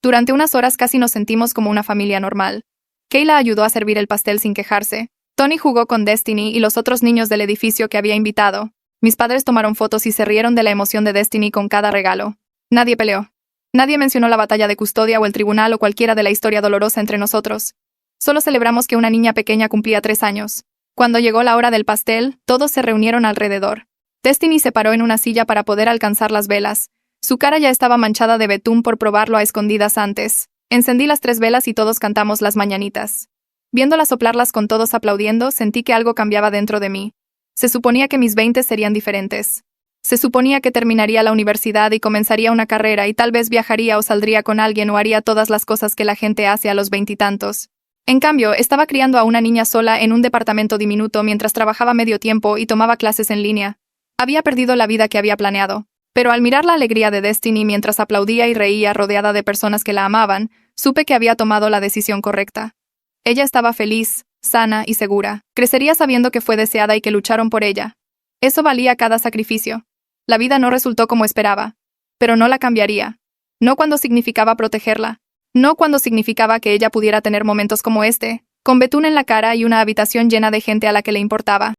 Durante unas horas casi nos sentimos como una familia normal. Kayla ayudó a servir el pastel sin quejarse. Tony jugó con Destiny y los otros niños del edificio que había invitado. Mis padres tomaron fotos y se rieron de la emoción de Destiny con cada regalo. Nadie peleó. Nadie mencionó la batalla de custodia o el tribunal o cualquiera de la historia dolorosa entre nosotros. Solo celebramos que una niña pequeña cumplía 3 años. Cuando llegó la hora del pastel, todos se reunieron alrededor. Destiny se paró en una silla para poder alcanzar las velas. Su cara ya estaba manchada de betún por probarlo a escondidas antes. Encendí las 3 velas y todos cantamos las mañanitas. Viéndola soplarlas con todos aplaudiendo, sentí que algo cambiaba dentro de mí. Se suponía que mis 20 serían diferentes. Se suponía que terminaría la universidad y comenzaría una carrera y tal vez viajaría o saldría con alguien o haría todas las cosas que la gente hace a los 20 y tantos. En cambio, estaba criando a una niña sola en un departamento diminuto mientras trabajaba medio tiempo y tomaba clases en línea. Había perdido la vida que había planeado. Pero al mirar la alegría de Destiny mientras aplaudía y reía rodeada de personas que la amaban, supe que había tomado la decisión correcta. Ella estaba feliz, sana y segura. Crecería sabiendo que fue deseada y que lucharon por ella. Eso valía cada sacrificio. La vida no resultó como esperaba. Pero no la cambiaría. No cuando significaba protegerla. No cuando significaba que ella pudiera tener momentos como este, con betún en la cara y una habitación llena de gente a la que le importaba.